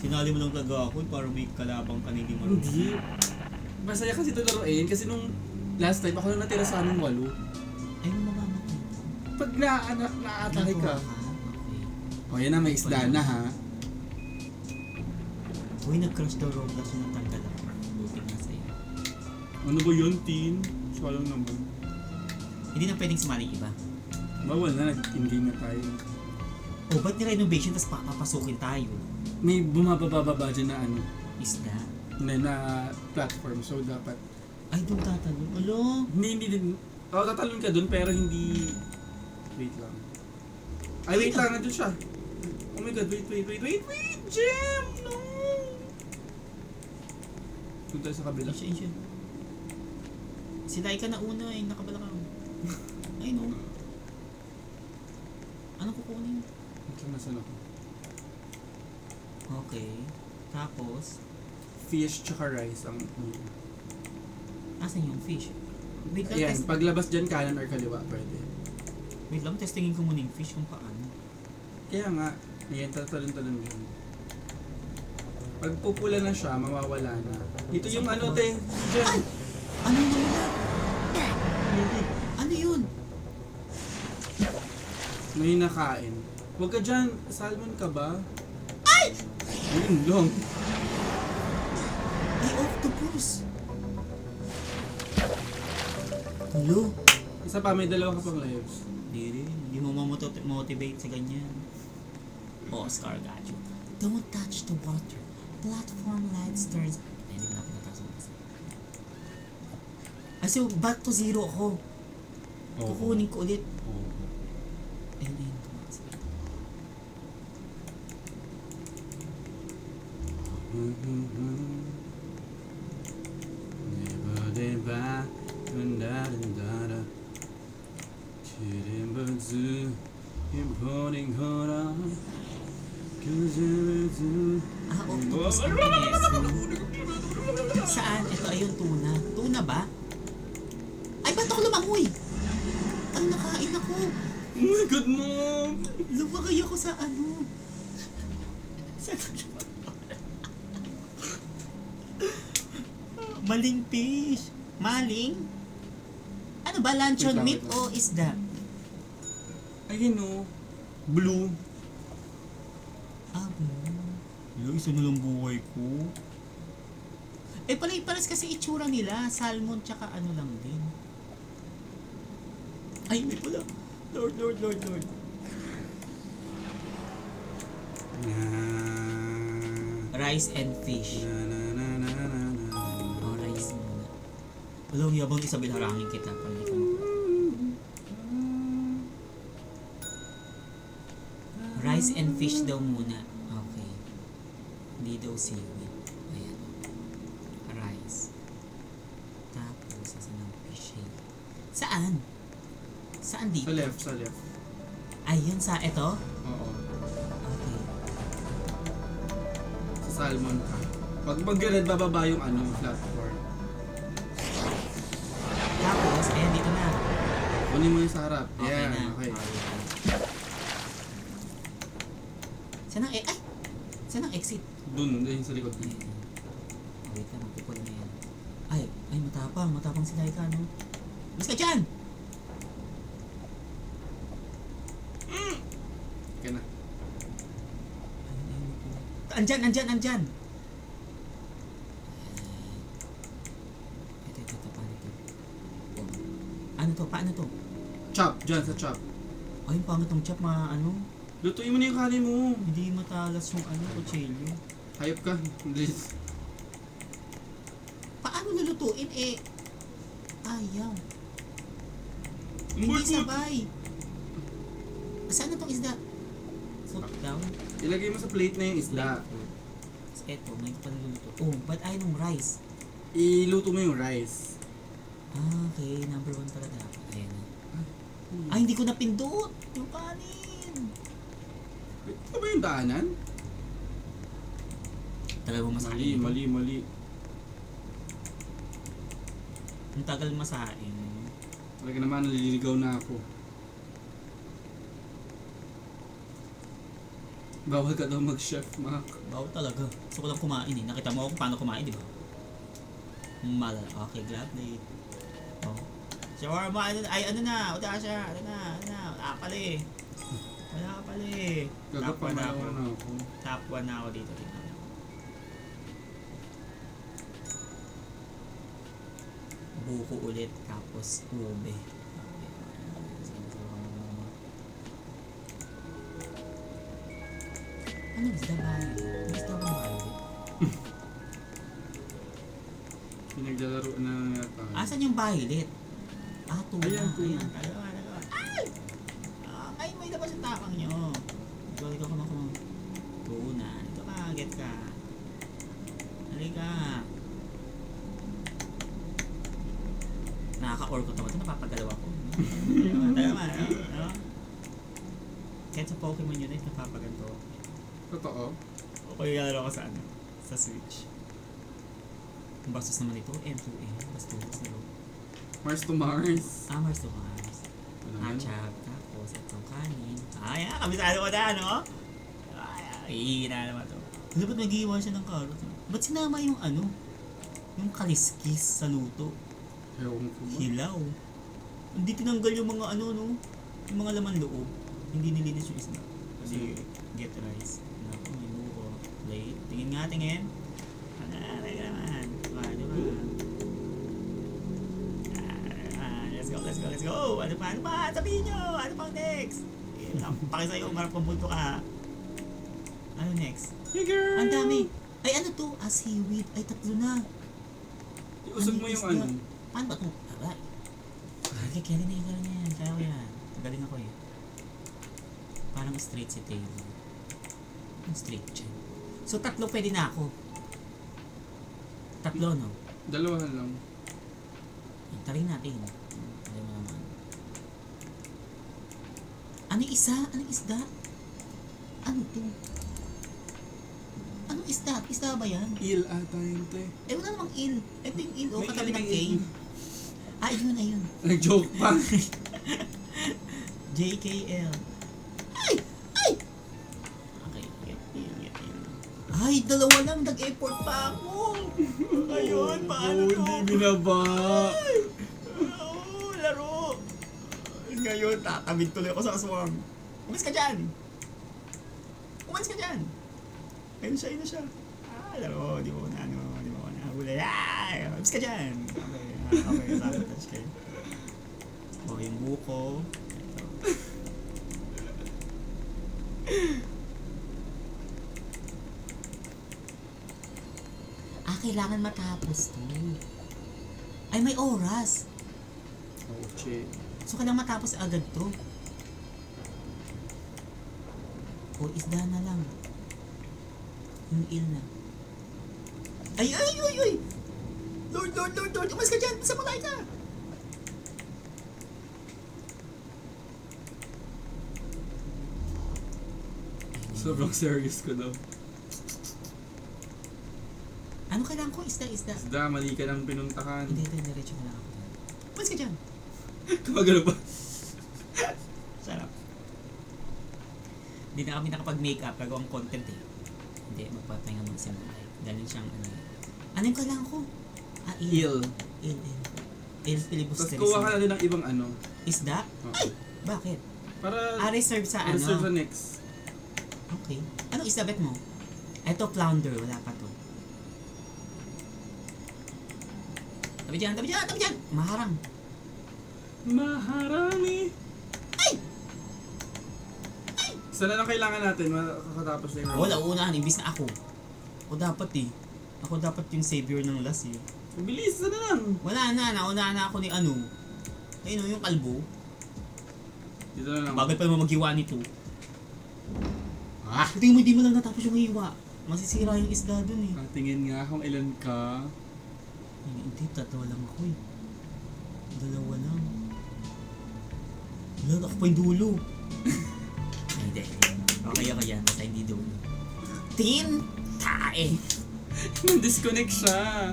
1. Sinali mo lang talaga ako para may kalabang ka na hindi marunong.
Hindi. Masaya kasi ito laruin kasi nung last time ako lang natira sa aming 8.
Ay, mamamatay.
Pag naatake ka.
Okay.
O yan na, may isda na ha.
Uy, nag-crush daw Roblox yung natanggal ako. Buti na sa'yo.
Ano ba yun, Tin? Sayang naman.
Hindi na pwedeng sumali iba.
Bawal na, nag-in-game na tayo.
O, ba't ni-renovation tapos papapasukin tayo?
May bumababa dyan na ano,
Isda?
na platform. So dapat,
Ay, doon tatalon. Alo?
hindi din, tatalon ka dun pero hindi, wait lang. Ay, wait lang, nandun siya. Oh my god, wait, Gem! No! Doon tayo sa kabila.
Insya. Sila ka na una eh, nakabalakang. Ay, no. Anong kukunin?
Ito, nasan ako?
Okay. Tapos,
Fish tsaka rice ang
asan yung fish? Wait lang,
Ayan, paglabas dyan, kanan or kaliwa, pwede.
wait lang, testingin ko muna yung fish kung paano.
Kaya nga, ayan, tatalon-talon yun. Pag pupula na siya, mawawala na. Ito yung ano, te, dyan.
Ano yun? Ano yun?
May nakain. Huwag ka dyan, salmon ka ba? Ay! Ayun lang.
Ay, octopus! Hello?
Isa pa, may 2 ka pang lives.
Hindi mo motivate sa ganyan. Oscar got you. Don't touch the water. Platform lights turns... Ay, hindi mo na pinataas mo kasi. So, back to 0 ako. Kukunin ko ulit.
Oo.
Ayun.
Diba, danda, kirim bazu, importing hora,
Octopus ang pineso. Saan? Ito ayun, tuna. Tuna ba? Ay, ba't ako lumangoy? Ay, nakain ako.
Oh my god, Mom!
Lumagay ako sa ano. Maling fish. Maling? Ano ba? Luncheon
Wait
meat
lang.
o isda?
Ayun o, blue.
Isa na lang buhay ko. Eh, pares kasi itsura nila. Salmon tsaka ano lang din. Ay, hindi pala. Lord. Rice and fish. Oh, rice muna. Alam, yabang Isabel, harangin kita. Para hindi ka rice and fish daw muna. Okay. Hindi daw seaweed. Ayan. Rice. Tapos, saan ang fish eh? Saan? Saan dito?
Sa left.
Ayun, sa ito?
Oo.
Okay.
Sa salmon ka. Pag mag-red, bababa yung ano, platform.
Tapos, ayan, dito na.
Kunin mo yung sa harap.
Okay
Ayan,
na.
okay.
Saan ang, ay! Saan ang exit?
Dun sa likod.
Wait lang, magpupul na yan. Ay, matapang si Laika, no? Mas ka dyan!
Okay na.
Andyan! Ito, paano ito? Ano to? Paano to?
Chop, dyan sa chop.
Ay, yung pangit ng chop,
Lutuin mo na yung kanin mo.
hindi matalas yung kutsilyo.
Hayop ka. Please.
Paano lulutuin eh? Ayaw.
Uy,
Hindi sabay. Saan na tong isda? Put down.
Ilagay mo sa plate na yung isda.
Tapos eto, may pala luluto. Oh, ba't ayaw ng rice?
Iluto mo yung rice.
Okay, number 1 pala dapat. Ayan na. Ay, hindi ko napindot! Yung kanin!
Ito ba yung daanan?
Tagal mo masahin.
Mali.
Ang tagal masahin.
Talaga naman, naliligaw na ako. Bawal ka daw mag-chef, Mac.
Bawo talaga. Gusto ko lang kumain eh. Nakita mo ako kung paano kumain, di ba? Malala. Okay, grab plate. Oh. Shawarma, ano na? Wala siya. Wala pala eh. Top 1 na ako.
Gagapamayaw na ako.
Top 1 na ako dito. Tingnan mo. Buko ulit. Tapos ube. Ano isda ba? Isda ba ba?
Pinaglalaro na yata.
Asan yung violet? Tuna.
Ayan, tuna.
Dalawa. Ay! Ay, may labas yung tapang nyo. Ikaw kumang. Tuna. Ito ka, get ka. Halika. Nakaka-or ko ito. Napapagalaw ako. Tama. No? Kahit sa Pokemon Unite, napapaganto.
Totoo?
Okay, lalo ko sa ano? Sa Switch. Ang bastos naman ito, M2A. Bastos laro.
Mars to Mars.
Mars to Mars.
Ano yan?
Hatchag, tapos itong kanin. Kabisado ko na, no? Ay, na naman to. Ano ba't nag-iwan siya ng carrot? Ba't sinama yung ano? Yung kaliskis sa luto?
Ewan ko ba?
Hilaw. Hindi tinanggal yung mga ano, no? Yung mga laman loob. Hindi nilinis yung isda. Kasi get rice. Naku, may buko. Plate. Tingin. Ano naman? Ano ba? Let's go! Ano pa? Sabihin nyo! Ano pang next? Paki sa'yo, marap kong punto ka. Ano next?
Figure!
Ang dami! Ay, ano to? Seaweed. Ay, 3 na.
Iusog mo yung
isda?
ano.
Paano ba ito? Okay, carry na yan. Kaya ko yan. Magaling ako eh. Parang straight si Taylor. Straight siya. So, 3 pwede na ako. 3, no?
2 lang.
Tarin natin. Alam mo naman. Ano yung isa? Anong isda? Ano to? Anong isda? Isda ba yan?
Il ata yun, te.
Wala namang il. Ito yung il.
May
Katabi
il,
ng
may
K.
il.
Ayun.
Nag-joke pa.
JKL. Ay! Okay, get il. Ay, 2 lang. Nag-effort pa ako. Ayun, paano to?
Hindi binaba.
Laro. Ngayon, tatamid tuloy ako sa aswang. Umalis ka dyan. Ayun siya. Laro. Di mo na huli. Umalis ka dyan. Okay. Sabotage kayo. Yung buko. Kailangan matapos to. Ay, may oras.
Oh, shit.
So, kailangan matapos agad to. O, isda na lang. Yung il na. Ay! Lord! Umalis ka dyan! Sa mulay ka!
Sobrang serious ko daw.
Ano kailangan ko? Isda.
Isda, mali ka ng pinuntahan.
Hindi, diretso na lang ako dyan. Umalis ka dyan!
Kumagano ba?
Sarap. Hindi na kami nakapag-makeup, gagawang content eh. Hindi, magpapahinga muna si Mulay. Galing siyang ano yung kailangan ko? Il. Il filibusterism.
Tapos kuha ka na din ng ibang ano.
Isda?
Oh.
Ay! Bakit?
Para
Reserve sa ano?
reserve sa next.
Okay. Anong isda bet mo? Ito, flounder. Wala pa to. Tabi dyan! Maharang.
Maharami.
Ay!
Isa na lang kailangan natin, makakatapos na yung
Wala, unahan. Imbis na ako. Ako dapat eh. Ako dapat yung savior ng last eh.
Bilis, isa na lang.
Wala na. Naunahan na ako ni ano. Ayun o, yung kalbo.
Dito na lang.
Bagal pa naman maghiwa nito. Hindi mo lang natapos yung hiwa. Masisira yung isda dun eh.
Tingin nga kung ilan ka.
Hindi, 3 lang ako eh. Dalawa lang. Wala, ako pa yung dulo. Ay, hindi. Okay ako yan. Basta hindi dulo. Tin! Tae!
Nag-disconnect siya.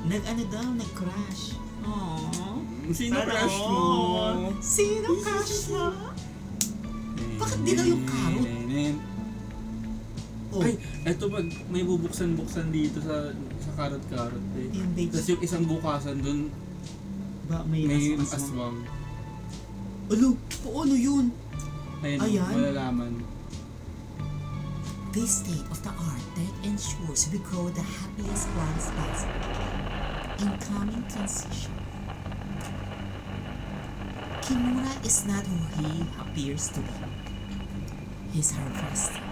Nag-ano daw? Nag-crash. Aww.
Sino
Sana
crush mo?
all. Sino crush mo? Bakit di daw yung carrot? Oh,
Ay, eto may bubuksan-buksan dito sa karot-karot eh.
yung beige.
Tapos yung isang bukasan dun,
Ba, may
may
aswang.
aswang.
Alo, paano yun?
Ayun,
Ayan.
malalaman.
This state of the art that ensures we grow the happiest plants possible. Incoming transition. Kimura is not who he appears to be. He's harvesting.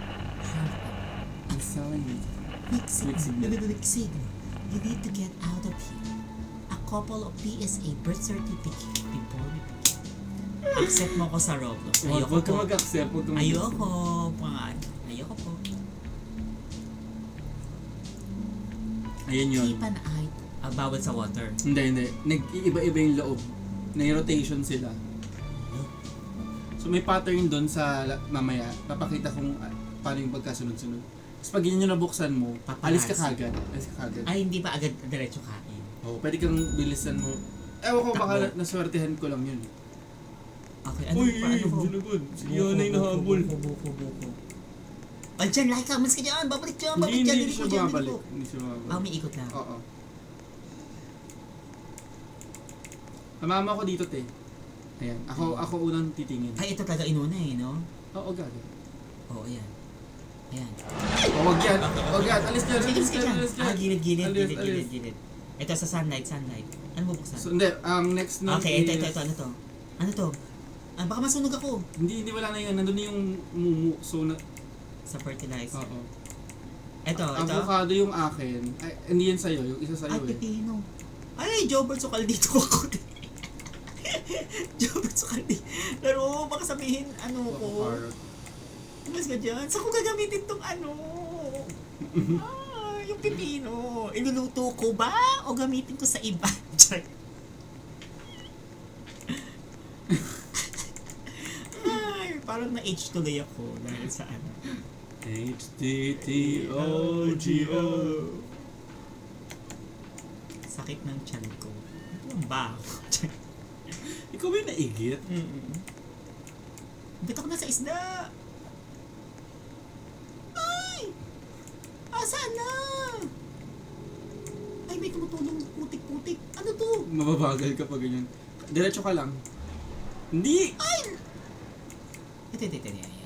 I'm selling it.
Mixing.
Mixing.
Mixing. You need to get out of here. A couple of PSA birth certificate before we begin. Accept mo ko sa Roblox. Ayoko
Huwag ka
po.
mag-accept, huwag ka
Ayoko. Ayoko po.
Ayun yun.
Keep an eye. Bawal sa water.
Hindi. Nag-iiba-iba yung loob. May-rotation sila. So may pattern doon sa mamaya. Papakita kung paano yung pagkasunod-sunod. Tapos pag yun yung nabuksan mo, alis ka kagad.
Ay, hindi ba agad diretso kain?
Oh, pwede kang bilisan mo. Ewan ko, baka
Takbo.
naswertehan ko lang yun.
Okay, ano
Uy,
pa? Ano ko?
ginagod. Si Yana yung nahabol.
Buko. Ay, dyan, Laika, mas ka dyan. Babalik dyan, babalik dyan.
Hindi
Dili
siya
ko dyan, dili
bumabalik.
ko.
Hindi siya bumabalik.
Ah, may ikot lang.
Oo. Mama ko dito, te. Ayan. Ako unang titingin.
Ay, ito talaga inuna eh, no?
Oo, gaga.
Oo, ayan. Ayan.
Oh, wag yan. Wag yan. Alis dyan.
Sige,
Alis
sige
dyan.
dyan.
Alis dyan.
Ah, gilid.
Alis.
Ito sa sunlight. Ano bubuksan?
So, hindi. Next nun
Okay, ito.
is-
Ano to? Ano to? Ah, baka masunog ako.
Hindi wala na yan. Nandun na yung mumu. So,
Sa fertilizer.
oo.
Ito.
Avocado yung akin. Ay, hindi yan sa'yo. Yung isa
Ay,
sa'yo eh.
pipino. Ay, Jobert Sukal dito ako. Jobert Sukal dito. Pero baka sabihin, ano ko.
Carrot.
Mas ka dyan. Saan ko gagamitin tong ano? Yung pipino. Iluluto ko ba? O gamitin ko sa iba? Char. Ay, parang na-age tuloy ako dahil sa ano.
HTTOGO.
Sakit ng tiyan ko. Ito ang baho.
Ikaw ba yung naigit?
Bit ako na sa isda. Ay! Asaan na? Ay, may tumutulong putik-putik. Ano to?
Mababagal ka pa ganyan. Diretso ka lang. Hindi!
Ay! Ito.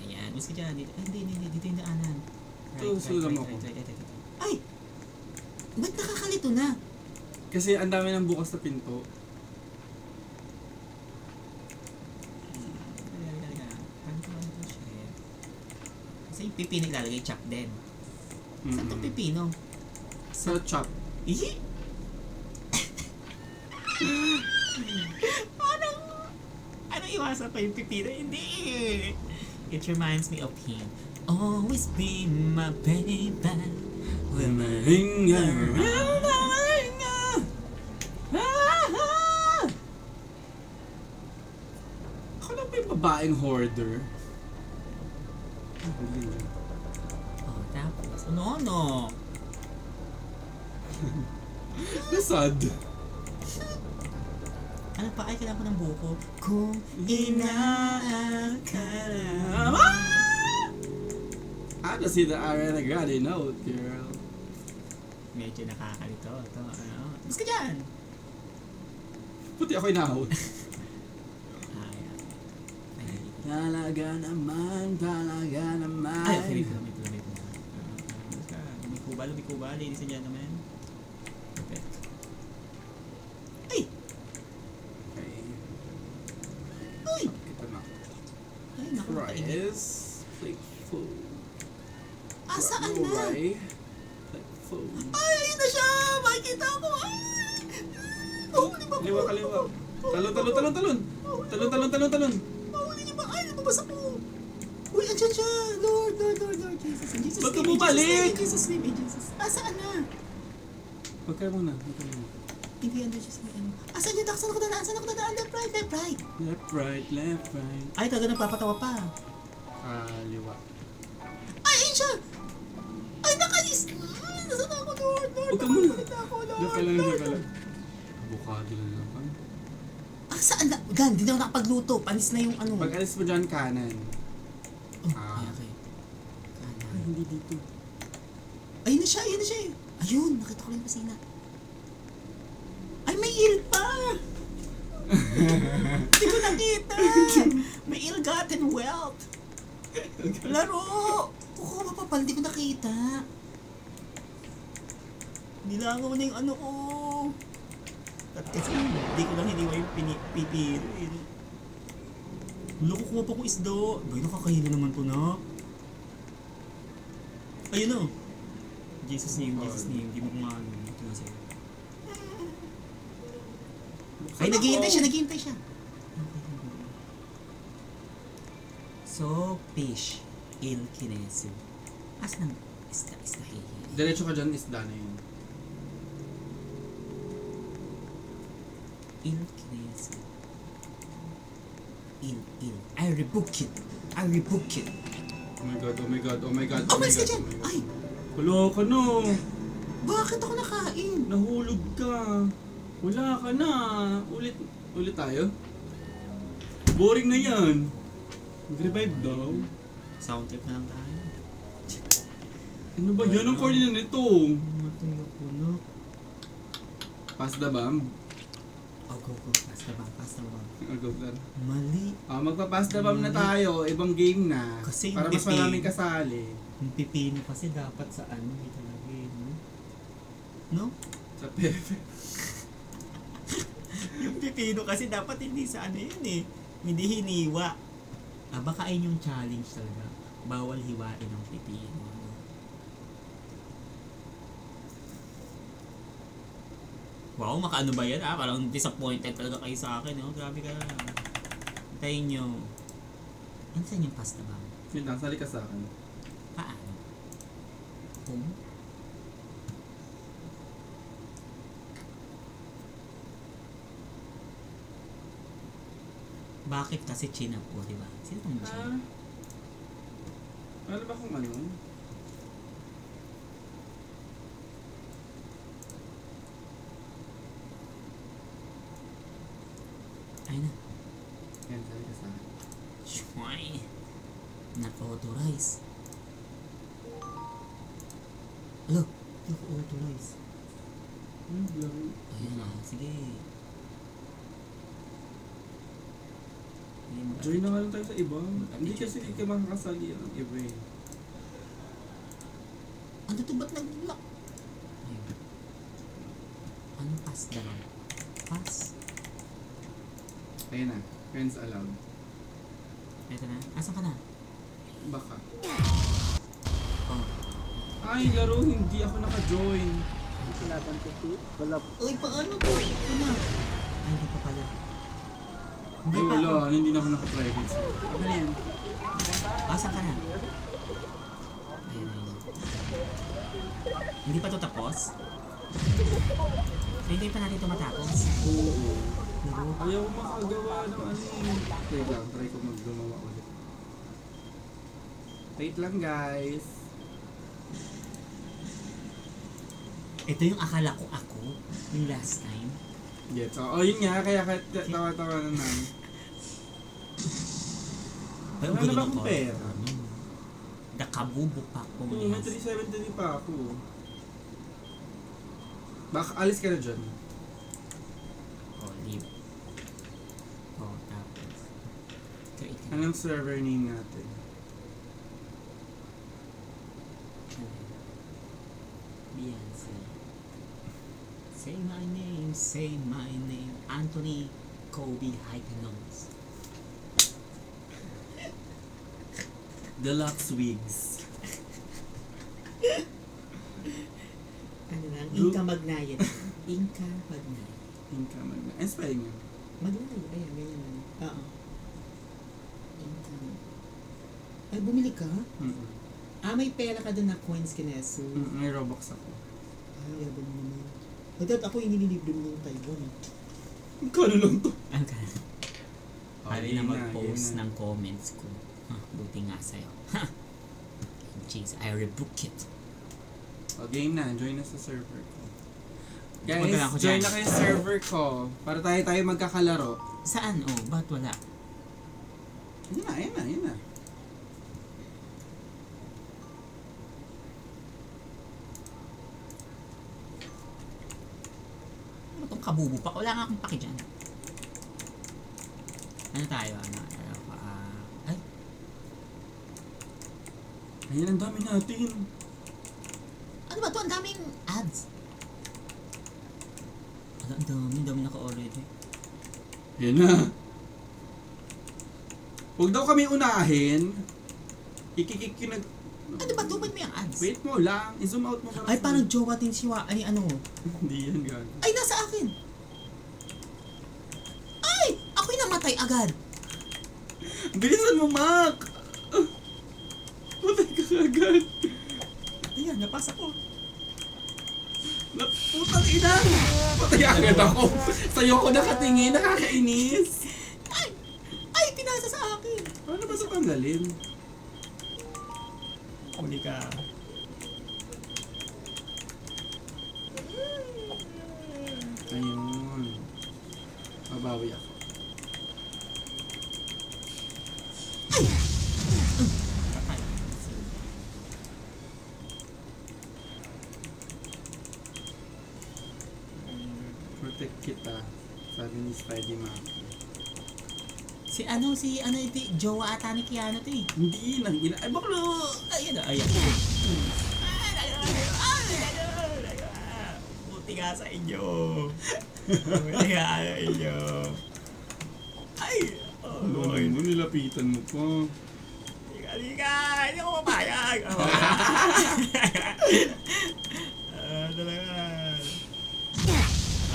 Ayan. Mas ka dyan. Dito. Ay, hindi. Dito yung daanan.
Ito, sulam ako.
Right. Ay! Ba't nakakalito na?
Kasi ang dami ng bukas na pinto.
Paano to share? Kasi yung pipino ilalagay chop din. Saan itong pipino?
Sa chop.
Ihi! Ano iwasan pa yung pipino? Hindi! It reminds me of him. Always be my baby.
Mahinga. Ako lang ba yung babaeng hoarder?
Oh, tapos, ano?
Nasad.
Ano pa? Ay, kailangan ko ng buko. Kung inaakala mo.
I just see the Ariana Grande note, girl.
Medyo nakakalito. Ito, ano? Mas ka dyan!
Puti ako inahot.
Ay.
Talaga naman.
Ay, okay, wait lang. Lumikuba, ladies and gentlemen. Perfect. Ay!
Okay.
Ay!
Kita na.
Ay, naku, nakainit.
Rice. Like food.
Saan na?
Like food.
Ay, ayun na siya! Makikita ko! Ay! Mahuli ba ko?
Kaliwa. Talon.
Mahuli niya ba? Ay, nababasa ko! Uy, andyan siya! Lord, Jesus. In Jesus'
Ba't ka
name, in
bumalik?
Jesus' name, in Jesus' name. Saan na?
Huwag kayo muna.
Hindi, andun siya sa may ano. Asan yung duck? Saan ako dadaan? Saan ako dadaan? Left, right, left, right.
Left, right, left, right.
Ay, talaga nagpapatawa pa.
Kaliwa.
Ay, ayun siya! Ay, nakalis! Nasaan ako, Lord? Lord,
Huwag ka muna.
nakabalik ako, Lord.
Diyan ka lang,
Lord.
diyan ka lang. Avocado na naman.
Ah, saan na? Gan, di na ako nakapagluto. Panis na yung ano.
Pag alis mo dyan, kanan.
Oh,
Ah.
okay.
Ay,
Kanan.
hindi dito.
Ayun na siya, ayun na siya eh. Ayun, nakita ko lang yung kusina. Ay, may il pa! Hindi ko nakita! May ill-gotten wealth! Laro! Oo, mapapal, hindi ko nakita. Nilangaw na yung ano ko. At kasi hindi ko lang hiniwa yung pipirin. Loko, kuha pa kong isdo. Bay, nakakahilo naman to na. Ayun o. Jesus name, Jesus name. Hindi mo kumano. Ito na sa'yo. Ay, naghihintay siya, naghihintay siya. So, fish in kinesu. As ng isda hihi.
Diretso ka dyan, isda na yun.
In kinesu. In. I rebook it.
Oh my god, oh my god, oh my god.
Oh,
my
malis ka
god,
dyan!
oh my God.
Ay,
Wala ka no.
bakit ako nakain?
Nahulog ka. Wala ka na. Ulit tayo. Boring na yan. Mag-revive daw.
Sound trip na lang tayo.
Ano ba yan ang coordinate nito?
Matay ako na.
Pass the bomb.
Oh, go. Pass the bomb.
Go, sir.
Mali.
Magpa-pass the bomb na tayo. Ibang game na.
Kasi
para mas
hindi
maraming
game.
kasali.
Yung pipino kasi dapat sa ano, hindi talaga eh, no? No?
Sa Pepe.
Yung pipino kasi dapat hindi sa ano yun eh. Hindi hiniwa. Ah, baka ayun yung challenge talaga. Bawal hiwain ang pipino. Ano? Wow, makaano ba yan ah? Parang disappointed talaga kayo sa akin. Oh. Grabe ka. Hintayin nyo. Ano saan yung pasta ba?
Yun lang, sali ka sa akin.
Paano? Home? Bakit kasi chinap ko, di ba? Sino tong chin?
Ano ba kung ano?
Ay na.
Yan, sali ka sa akin.
Shway! Not authorized. Alo, hindi ko authorize.
Laro.
Ayan na, sige. Sige,
Join na nga lang tayo sa iba. Hindi kasi ka makakasali ang iba eh.
Ano to, ba't nag-lock? Ayun. Ano pass daw? Pass?
Ayun na, friends allowed.
Eto na. Asan ka na?
Baka.
Oh.
Ay, laro, hindi ako naka-join.
Uy, paano to? Ito na. Ay, hindi pa pala. Hindi
Ay,
pa.
wala, hindi na ako naka-private. Ano yan?
Asan ka na? Ayun. Hindi pa to tapos? Hindi pa natin ito matapos.
Oo.
Laro.
Ayaw makagawa ng ano eh. Wait lang, try ko maggumawa ulit. Wait lang guys.
Ito yung akala ko ako, yung last time.
Yes. Oh, yun nga, kaya tawa-tawa na namin.
Pero
Wala na ba akong pera?
Nakabubo pa ako.
Oo, may 370 pa ako. Baka alis ka na dyan.
Oh, leave. Oh, tapos. Create ka.
Anong server name natin?
Beyonce. Say my name. Anthony Kobe Hypenos.
Deluxe Wigs.
Ano lang?
Blue-
Inka Magnayan. Inka Magnayan.
Inka Magna. Ano spelling yun?
Magnayan. Ayan, ganyan lang. Oo. Inka. Ay, bumili ka?
Mm-mm.
Ah, may pera ka dun na coins kineso.
May Robux ako.
Ay, yabang naman.
Dad, ako yung nililibre mo ng Taiwan.
Kano lang to?
Ang ka. Pwede na
game
mag-post
game
ng comments ko. Buti nga sa'yo. Jeez, I rebook it.
Game na, join na sa server ko.
Magdala
Guys,
ko
join
dyan.
na kayo sa server ko. Para tayo magkakalaro.
Saan? Oh, bakit wala?
Yun na.
Ano tong kabubo pa? Wala nga akong paki dyan. Ano tayo? Ay,
Ayan, ang dami natin.
ano ba to? Ang daming ads. Ang dami naka-already.
Yan na. Huwag daw kami unahin. Ikikik yung
Ano ba? Tubad mo yung ads.
Wait mo lang. I-zoom out mo.
Ay, parang jowa din si Ay, ano?
Hindi yan gago.
Ay, nasa akin. Ay! Ako'y namatay agad.
Bilisan mo, Mac! Patay ka agad.
Ayan, napasa ko.
Putang ina! Patay agad ako. Sa'yo ko nakatingin. Nakakainis.
Ay, pinasa sa akin.
Ano ba sa tanggalin?
Huli ka.
Ayun. Mabawi ako.
Patay.
Protect kita. Sabi ni Spidey Mac.
Si ito, jowa ata ni Keanu to eh.
Hindi nang ina. Ay, baklo!
Ayan. Buti nga sa inyo. Buti nga sa inyo. Ay!
Ano mo, nilapitan mo pa.
Halika! Hindi ako mapayag! Talaga.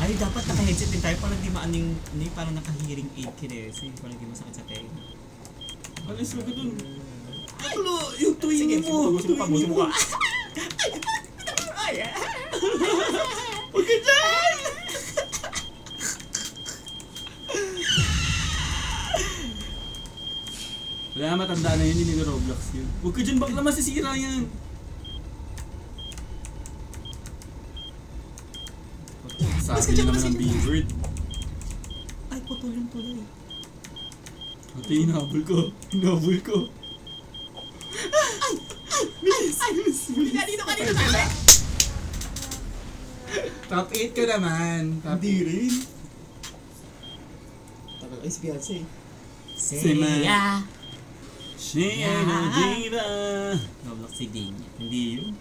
Ay, dapat naka-headset din tayo para di maaning, parang naka-hearing aid kinesi. Parang di masakit sa tenga.
Alis mo ka dun. Baklo! Yung tuwing
Sige,
mo!
buso mo ka. Ay!
Huwag ka dyan! Wala, matanda na yun, hindi na Roblox yun. Huwag ka dyan, bakla masisira yan. Sabi niya naman ng B-word.
Ay, putol yung tuloy.
Ate, hinabol ko.
Dito ka!
Top 8 ka naman.
Hindi rin. Tagal, ay, si Beyonce.
Seya!
Shea Dina.
Roblox si Dane. Hindi yun.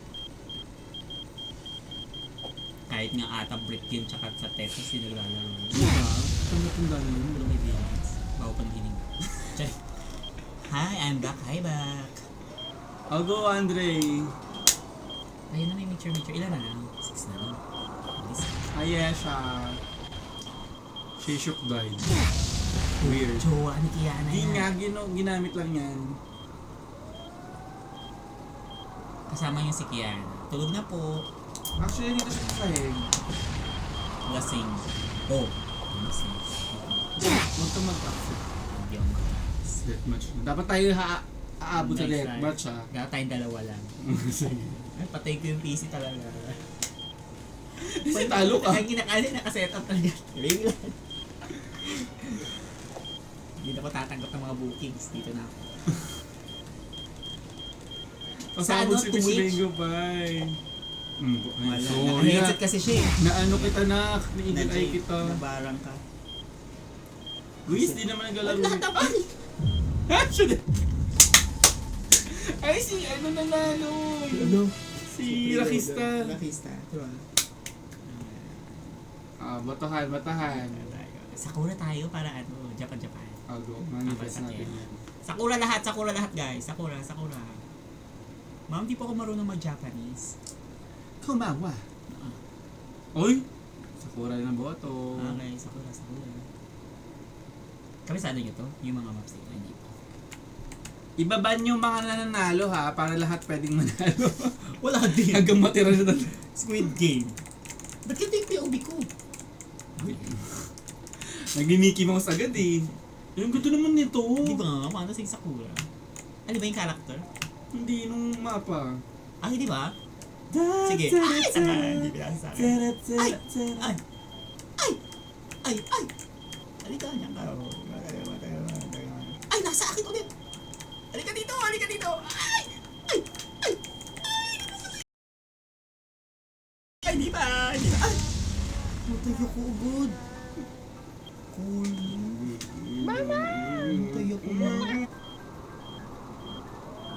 Kahit nga ata brick yun tsaka sa Tetris yung naglalaro.
Ang matanda na yun.
Walang kaibigan. Bago panaginip. Chay. Hi, I'm back. Hi, back.
I'll go, Andre.
Ayun na may mature. Ilan na lang? 6 na lang. Bilis.
Ayesha. She shook died. Weird.
Jowa ni Kiana
Hindi
yan.
nga, ginamit lang yan.
Kasama yung si Kiana. Tulog na po.
Actually, dito siya kasahig.
Lasing. Oh. Lasing.
Huwag ka mag-accept.
Hindi ako makakas.
Deathmatch. Dapat tayo aabot sa
Next
deathmatch ha.
Dapat tayong dalawa lang.
Sige.
Ay, patay ko yung PC talaga.
Kasi talo ka.
Ang kinakali, nakaset-up talaga. Ring lang. Hindi na ko tatanggap ng mga bookings. Dito na ako.
Pasabog si
Twitch?
Bislingo, bye.
Wala.
Sorry
Naka-headset kasi siya eh.
Naano kita na, ni-eagle eye kita.
Nabarang ka.
Luis, di naman naglalaro.
Natapan!
Actually. Ay, si ano nanalo?
Ano?
Si Rakista.
Rakista, diba?
Batahan.
Sakura tayo para ano, Japan.
Go, manifest natin yan.
Sakura lahat guys. Sakura. Ma'am, di pa ako marunong mag-Japanese.
Kumawa. Oy! Sakura ng boto.
Okay, Sakura. Kabisado nyo to? Yung mga maps dito, hindi pa.
Ibaban yung mga nananalo ha, para lahat pwedeng manalo.
Wala din.
Hanggang matira na doon.
Squid Game. Ba't yung POV
Naging Mickey Mouse agad eh. Yung ganda naman nito.
Di ba? Paano si Sakura? Ano ba yung character?
Hindi nung mapa.
Ay, di ba? Sige. Ay, sama. Hindi pinasa sa akin. Ay! Ay! Ay! Ay! Ay! Halika niya ka. Ay, nasa akin ulit! Halika dito! Halika dito! Ay! Ay! Ay! Ay, di ba? Di ba? Ay! Matayo ko ugod. Cool. Mama! Matayo ko na.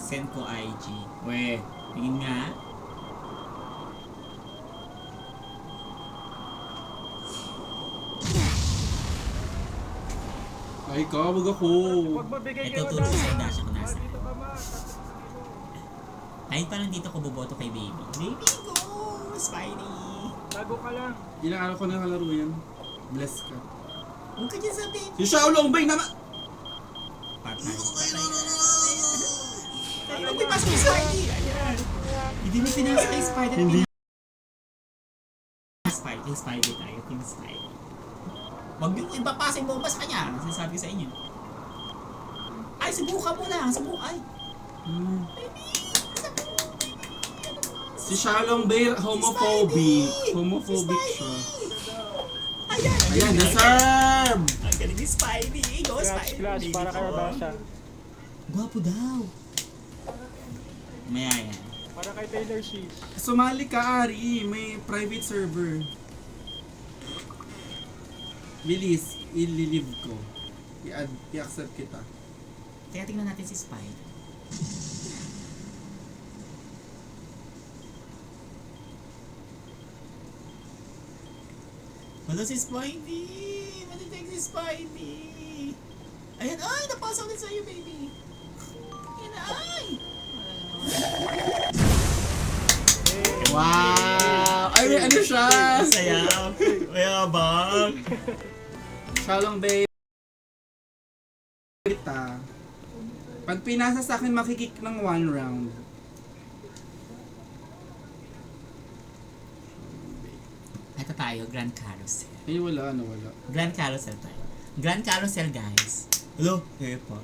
Send ko IG. We, tingin nga.
Ay, kawag ako.
Ito tulong sa Dasha kung nasa. Kahit pa nandito ko boboto kay baby. Baby ko! Spidey!
Bago ka lang.
Ilang araw ko na kalaro yan. Bless ka.
Huwag ka dyan sa baby!
Si Xiaolong Bay naman!
Patay. Tayo, huwag may pasok yung Spidey! Ayan! Hindi mo pinasa kay Spider.
Hindi.
Spidey, Spidey tayo. Team Spidey. Huwag yung ipapasa yung bomba sa kanya. Sinasabi ko sa inyo. Ay, subukan mo lang. Subukan. Ay.
Si Xiaolong Bay, homophobic.
Spidey!
Homophobic
Si
siya.
Ayan.
Ayan, deserve!
Ang galing ni Spidey. Go,
Flash,
Spidey.
flash, para kayo Dasha.
Gwapo daw. Maya yan.
Para kay Taylor Swift.
Sumali ka, Ari. May private server. Bilis, ililive ko. I-accept kita.
Kaya tingnan natin si Spidey. Wala si Spidey! Malitek si Spidey! Ayan, ay! Napasa ulit sa'yo, baby! Ayan, ay!
Wow! Ay, may ano siya?
Sayaw! Mayabang!
Xiaolong Bay. Kita. Pag pinasa sa akin, makikik ng 1 round.
Ito tayo, Grand Carousel.
Ay, wala.
Grand Carousel tayo. Grand Carousel, guys. Hello? Hey, Paul.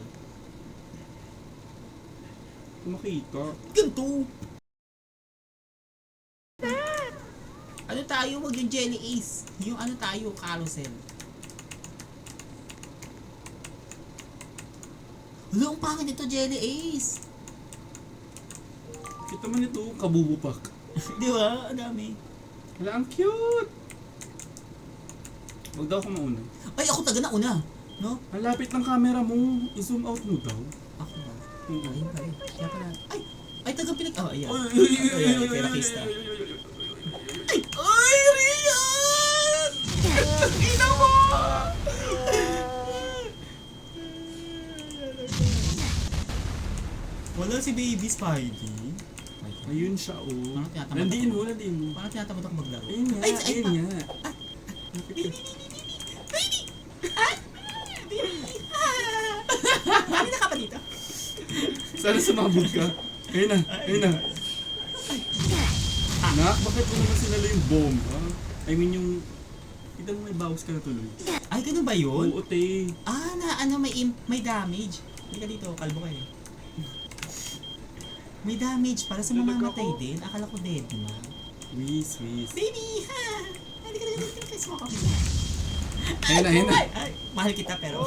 Makita.
Ganito! Ano tayo? Wag yung Jelly Ace. Yung ano tayo, Carousel. Wala, ang pangit ito, Jelly Ace.
Kita man ito, kabubupak.
Di ba? Ang dami.
Wala, ang cute! Huwag daw ako mauna.
Ay, ako taga na una. No?
Ang lapit ng camera mo. I-zoom out mo daw.
Ako ba?
Mm.
Ayun pa rin. Kaya pala. Ay! Ay, taga pinag... Oh, ayan.
Ay,
Ayan, kay Rakista. Ay! Ay, Rian! Ina mo! Wala si Baby Spidey.
Ayun siya, oh.
Parang tinatamad
Nandiin
ako.
mo, nandiin mo.
Parang tinatamad ako maglaro.
Ayun nga,
Ay,
ayun
pa.
nga.
Hindi na ka pa dito.
Sana sumabog ka. Ayun na, ayun na. Nak, bakit mo naman sinalo yung bomba? I mean yung... Kita mo may bawas ka na tuloy.
Ay, ganun ba yun?
Oo, te.
Ah, na ano, may damage. Hindi ka dito, kalbo ka eh. May damage para sa mamamatay din. Akala ko dead na.
Whis.
Baby! Ha! Hindi ka na kasi mo kami.
Ayun na, ayun na.
Ay, mahal kita pero...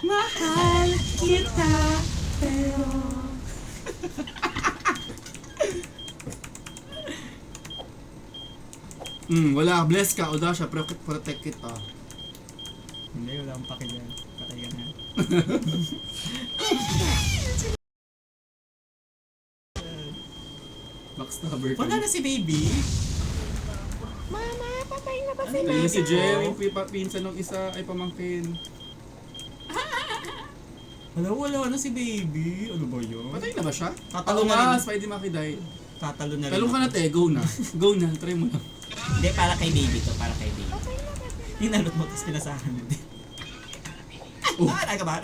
Mahal kita, pero... Wala. Bless ka. O daw siya. Protect kita.
Hindi, wala akong paki dyan. Patay ka na.
Backstabber ka.
Wala na si baby.
Mama, patay na ba si
Ayun si Jerry. Pinsan ng isa ay pamangkin.
Wala na si baby. Ano ba yun?
Patay na ba siya?
Tatalo
Oo
na
nga.
rin.
Spidey Makiday.
Tatalo na rin.
Talong ka na, te. Go na. Go na. Try mo na.
Hindi, para kay baby to. Para kay baby. Hinalot mo, tapos pinasahan mo din.
Oh.
Naga ba?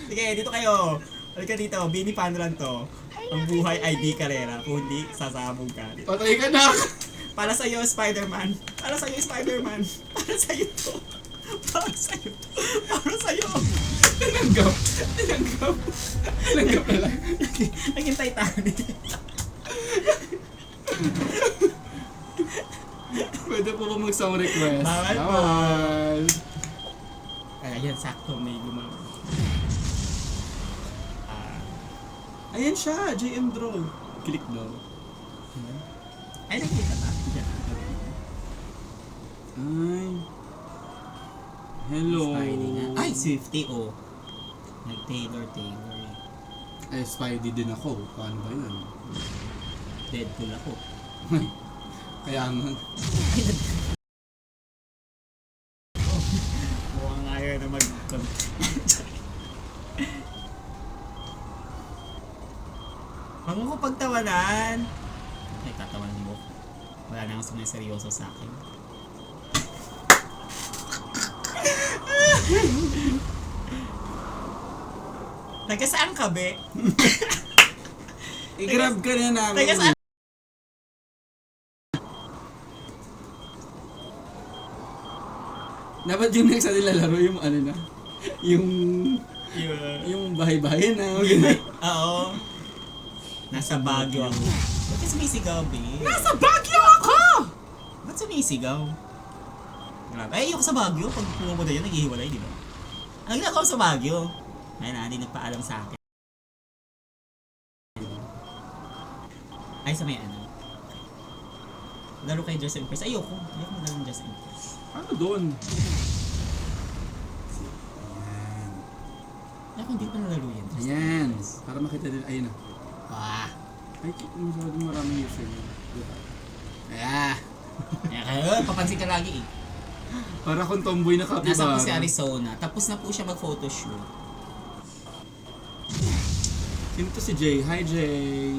Sige, dito kayo. Halika dito. Bini Panran to. Ang buhay ay di karera. Kung hindi, sasabog ka.
Patay ka na.
Para sa'yo, Spider-Man. Para sa'yo, Spider-Man. Para sa'yo to. Para sa'yo. Para sa'yo.
Tinanggap. Tinanggap. Tinanggap na lang.
Naging Titanic.
Pwede po ba mag-song request?
Bawal po.
Bawal.
Ayan, sakto may gumawa.
Ayan siya, JM Draw. Click daw.
Ay, nakikita ta.
Ay. Hello.
Spidey nga. Ay, Swifty, oh. Nag-Taylor.
Ay, Spidey din ako. Paano ba yun?
Deadpool ako.
Ay, kaya nga.
Mukhang ayaw na mag... Huwag mo ko pagtawanan. Ay, tatawanan mo. Wala na akong seryoso sa akin. Taga saan ka, be?
I-grab ka na namin.
Taga saan?
Dapat yung next na nilalaro yung ano na. Yung bahay-bahay na. Ganun.
Oo. Nasa Baguio ako. Ba't ka sumisigaw, be?
Nasa Baguio ako!
Ba't sumisigaw? Grabe. Ay, ayoko sa Baguio. Pag pumupunta yun, naghihiwalay, di ba? Ang ginagawa ko sa Baguio. Ayun na, hindi nagpaalam sa akin. Ay, sa may ano. Laro kay Just Impress. Ayoko. Ayoko malaro ng Just Impress.
Ano doon?
Ayoko, hindi ko nalaro yan. Just
Ayan.
Impress.
Para makita din. Ayun na.
Ah.
Ay, masyadong maraming user na.
Ah. Kaya, papansin ka lagi eh.
Para kung tomboy na kapibara.
Nasa po si Arizona. Tapos na po siya mag-photoshoot.
Sino to si Jay? Hi, Jay.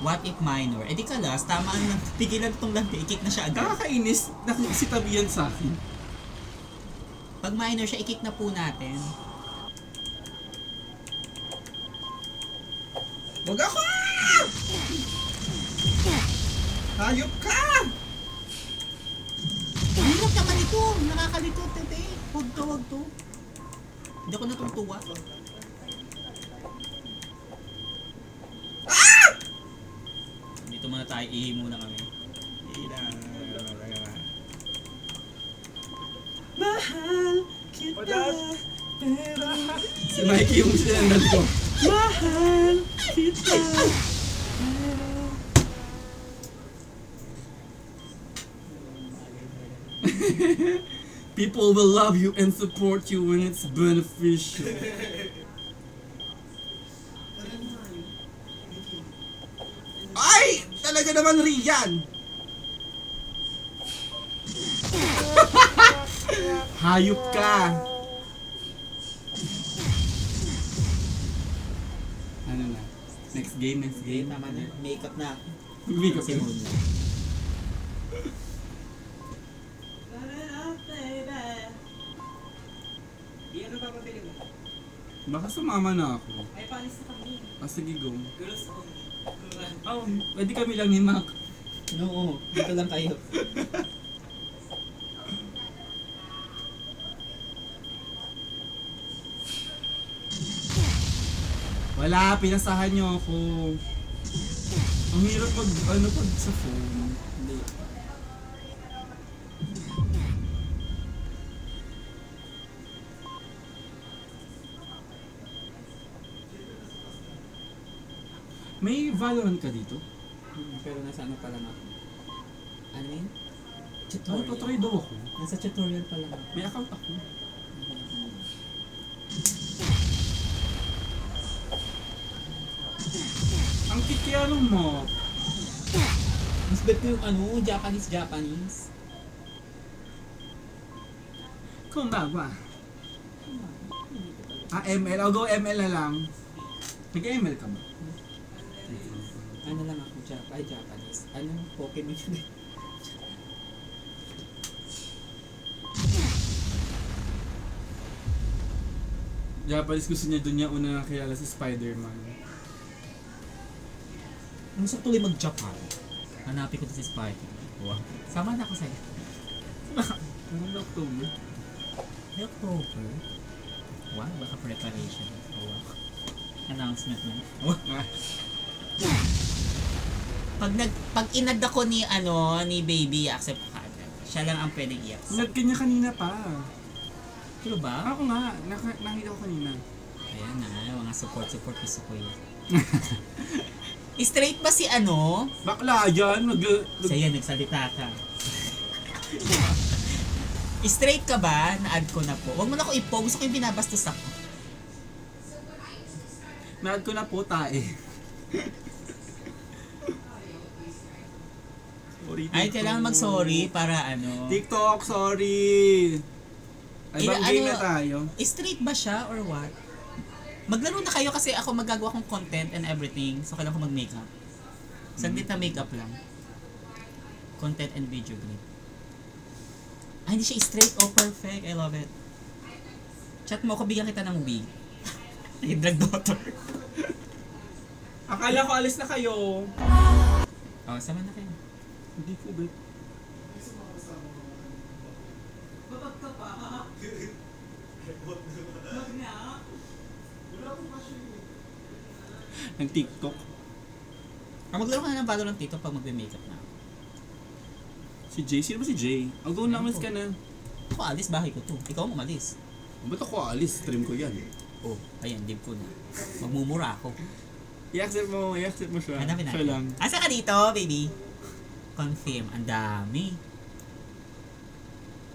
What if minor? Eh di kalas, tama na. Tigilan itong landi. I-kick na siya agad.
Nakakainis. Nakikisitabi yan sa akin.
Pag minor siya, i-kick na po natin.
Wag ako! Hayop ka!
Hirap naman ito. Nakakalito, tete. Huwag to. Hindi ako natutuwa. Dito muna tayo. Ihi muna kami.
Mahal kita,
Odas.
pero
Si Mikey yung sinandal ko.
mahal kita.
People will love you and support you when it's beneficial. Ay! Talaga naman Rian! Hayop ka! Ano na? Next game.
Tama na. Makeup na.
Makeup
Si Moon.
Baka sumama na ako.
Ay, palis na kami.
Sige, go.
Girls only.
Oh, pwede kami lang ni Mac.
No, dito lang kayo.
Wala, pinasahan niyo ako. Ang hirap pag sa phone.
Hindi.
May Valorant ka dito?
Pero nasa ano pa lang ako. Ano yun?
Ay,
Tutorial.
patry daw ako.
Nasa tutorial pa lang ako.
May account ako. Ang kikiyano mo.
Mas bet ko yung ano, Japanese.
Kung ba? ML. I'll go ML na lang. Nag-ML ka ba?
Ano lang ako, Japanese. Anong Pokemon yun?
Japanese gusto niya doon niya una nakilala si Spider-Man.
Gusto ko tuloy mag-Japan. Hanapin ko to si Sparky. Wow. Sama na ako sa'yo.
Ano October?
May October. Wow, baka preparation. Oh, wow. Announcement na. Oh. Pag inad ako ni baby, accept ko agad. Siya lang ang pwedeng i-accept.
Sinad ka niya kanina pa.
True ba?
Ako nga, nakita ko kanina.
Ayan na, mga support gusto ko yun. Straight ba si
Bakla yan,
Siya yan, nagsalita ka. Straight ka ba? Na-add ko na po. Huwag mo na ako i-post. Gusto ko yung binabastos ako.
na-add ko na po tae. Sorry,
Ay,
TikTok.
kailangan mag-sorry para
TikTok, sorry. Ay, bang game na tayo?
Straight ba siya or what? Maglaro na kayo kasi ako magagawa kong content and everything. So, kailangan ko mag-makeup. Saglit na makeup lang. Content and video clip. Ay, hindi siya straight. Oh, perfect. I love it. Chat mo ako, bigyan kita ng wig. Yung drag daughter.
Akala ko alis na kayo.
Oh, sama na kayo.
Hindi ko, babe. Ng TikTok.
Maglaro ka na ng Valorant dito pag magbe-makeup na.
Si Jay? Sino ba si Jay? Ang go na, umalis ka na.
Ako alis, bahay ko to. Ikaw ang umalis.
Ba't ako alis? Stream ko yan.
Oh, ayan, dib ko na. Magmumura ako.
I-accept mo siya.
Hanapin natin.
Siya lang.
Asa ka dito, baby? Confirm. Ang dami.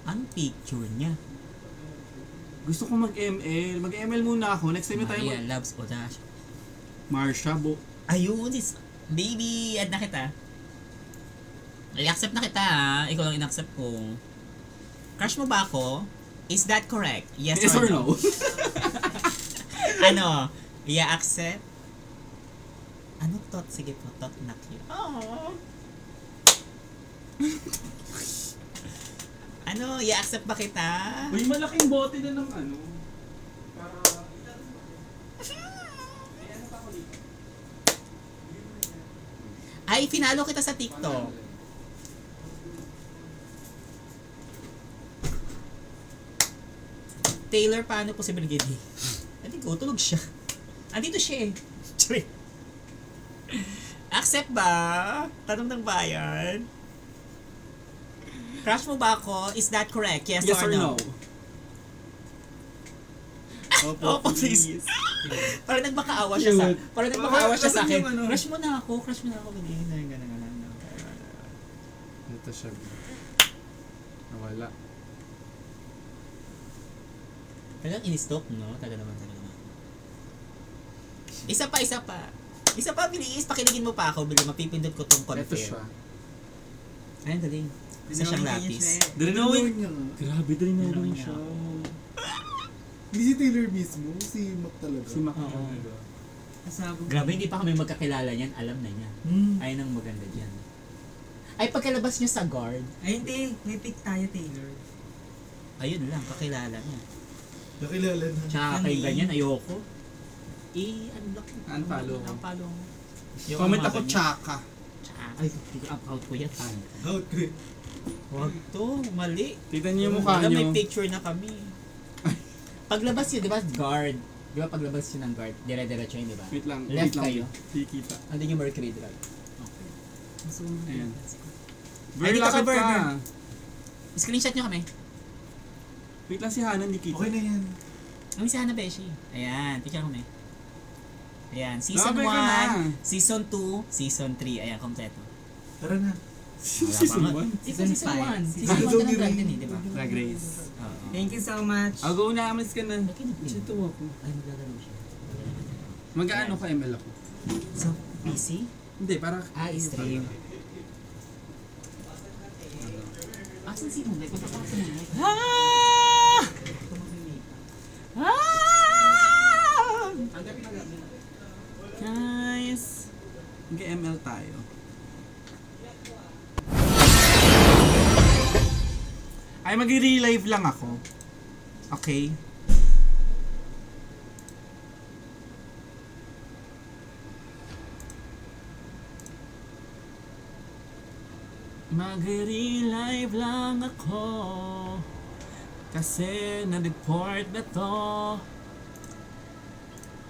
Anong picture niya?
Gusto ko mag-ML. Mag-ML muna ako. Next time na tayo
Maria loves Odash.
Marsha,
Ayun, baby, add na kita. I-accept na kita ha. Ikaw lang in-accept ko. Crush mo ba ako? Is that correct? Yes,
Yes or no?
I-accept? Ano tot? Sige po, tot na cute. Aww. I-accept ba kita?
May malaking bote na ng ano. Para...
Ay, finalo kita sa TikTok. Taylor, paano possible gini? Hindi ko, tulog siya. Andito siya eh. Sorry. Accept ba? Tanong ng bayan. Crush mo ba ako? Is that correct? Yes,
Yes
or no?
Opo,
Opo, please. Parang nagmakaawa siya sa akin.
Yung ano.
Crush mo na ako. Ganyan.
Ito siya. Nawala.
Talagang in-stalk, no? Taga naman. Isa pa, bilis. Pakiligin mo pa ako. Bilis, mapipindot ko tong confirm.
Ito siya.
Ayun, galing. Isa siyang lapis.
Drinawin.
niya nga.
Grabe, drinawin
Drinawin
siya.
Hindi si Taylor mismo, si Mac talaga.
Si Mac.
Oo. Grabe, hindi pa kami magkakilala niyan. Alam na niya. Ayun ang maganda dyan. Ay, pagkalabas niya sa guard,
Ay, hindi. May pick tayo, Taylor.
ayun lang, kakilala niya.
Nakilala na.
Tsaka kay ganyan, ayoko. I-unlock.
Unfollow.
Unfollow.
Comment ako, Chaka.
Ay, out ko yan.
Out ko eh.
Huwag to, mali.
Tignan niyo yung mukha
Alam,
niyo.
may picture na kami. Paglabas yun, di ba, guard. Di ba paglabas yun ng guard, dire-diretso yun, di ba?
Wait lang.
Left
wait lang.
kayo.
Hindi kita.
Andun yung Mercury Drive. Okay.
Ayan.
Ay, dito ka,
lapit
Burger. Screenshot nyo kami.
Wait lang si Hana, hindi kita.
Okay na yan.
Ang isa na, Beshi. Ayan, picture kami. Ayan, season
Labay ka na.
1, season 2, season 3. Ayan, kompleto.
Tara na.
Season 1?
Season 1.
five.
Season 1 ka ng drag din eh, di ba?
Drag Race.
Oo.
Thank you so much.
I'll go na, amas ka na.
Bakit nag-play?
Ito ako.
Ay, maglalaro siya.
Mag-ano ka ML ako?
So, PC?
Hindi, para...
Stream. Asan si Munay? Punta pa sa Munay.
Guys! Mag-ML tayo. Ay, mag-relive lang ako. Okay?
Mag-relive lang ako kasi na-report na to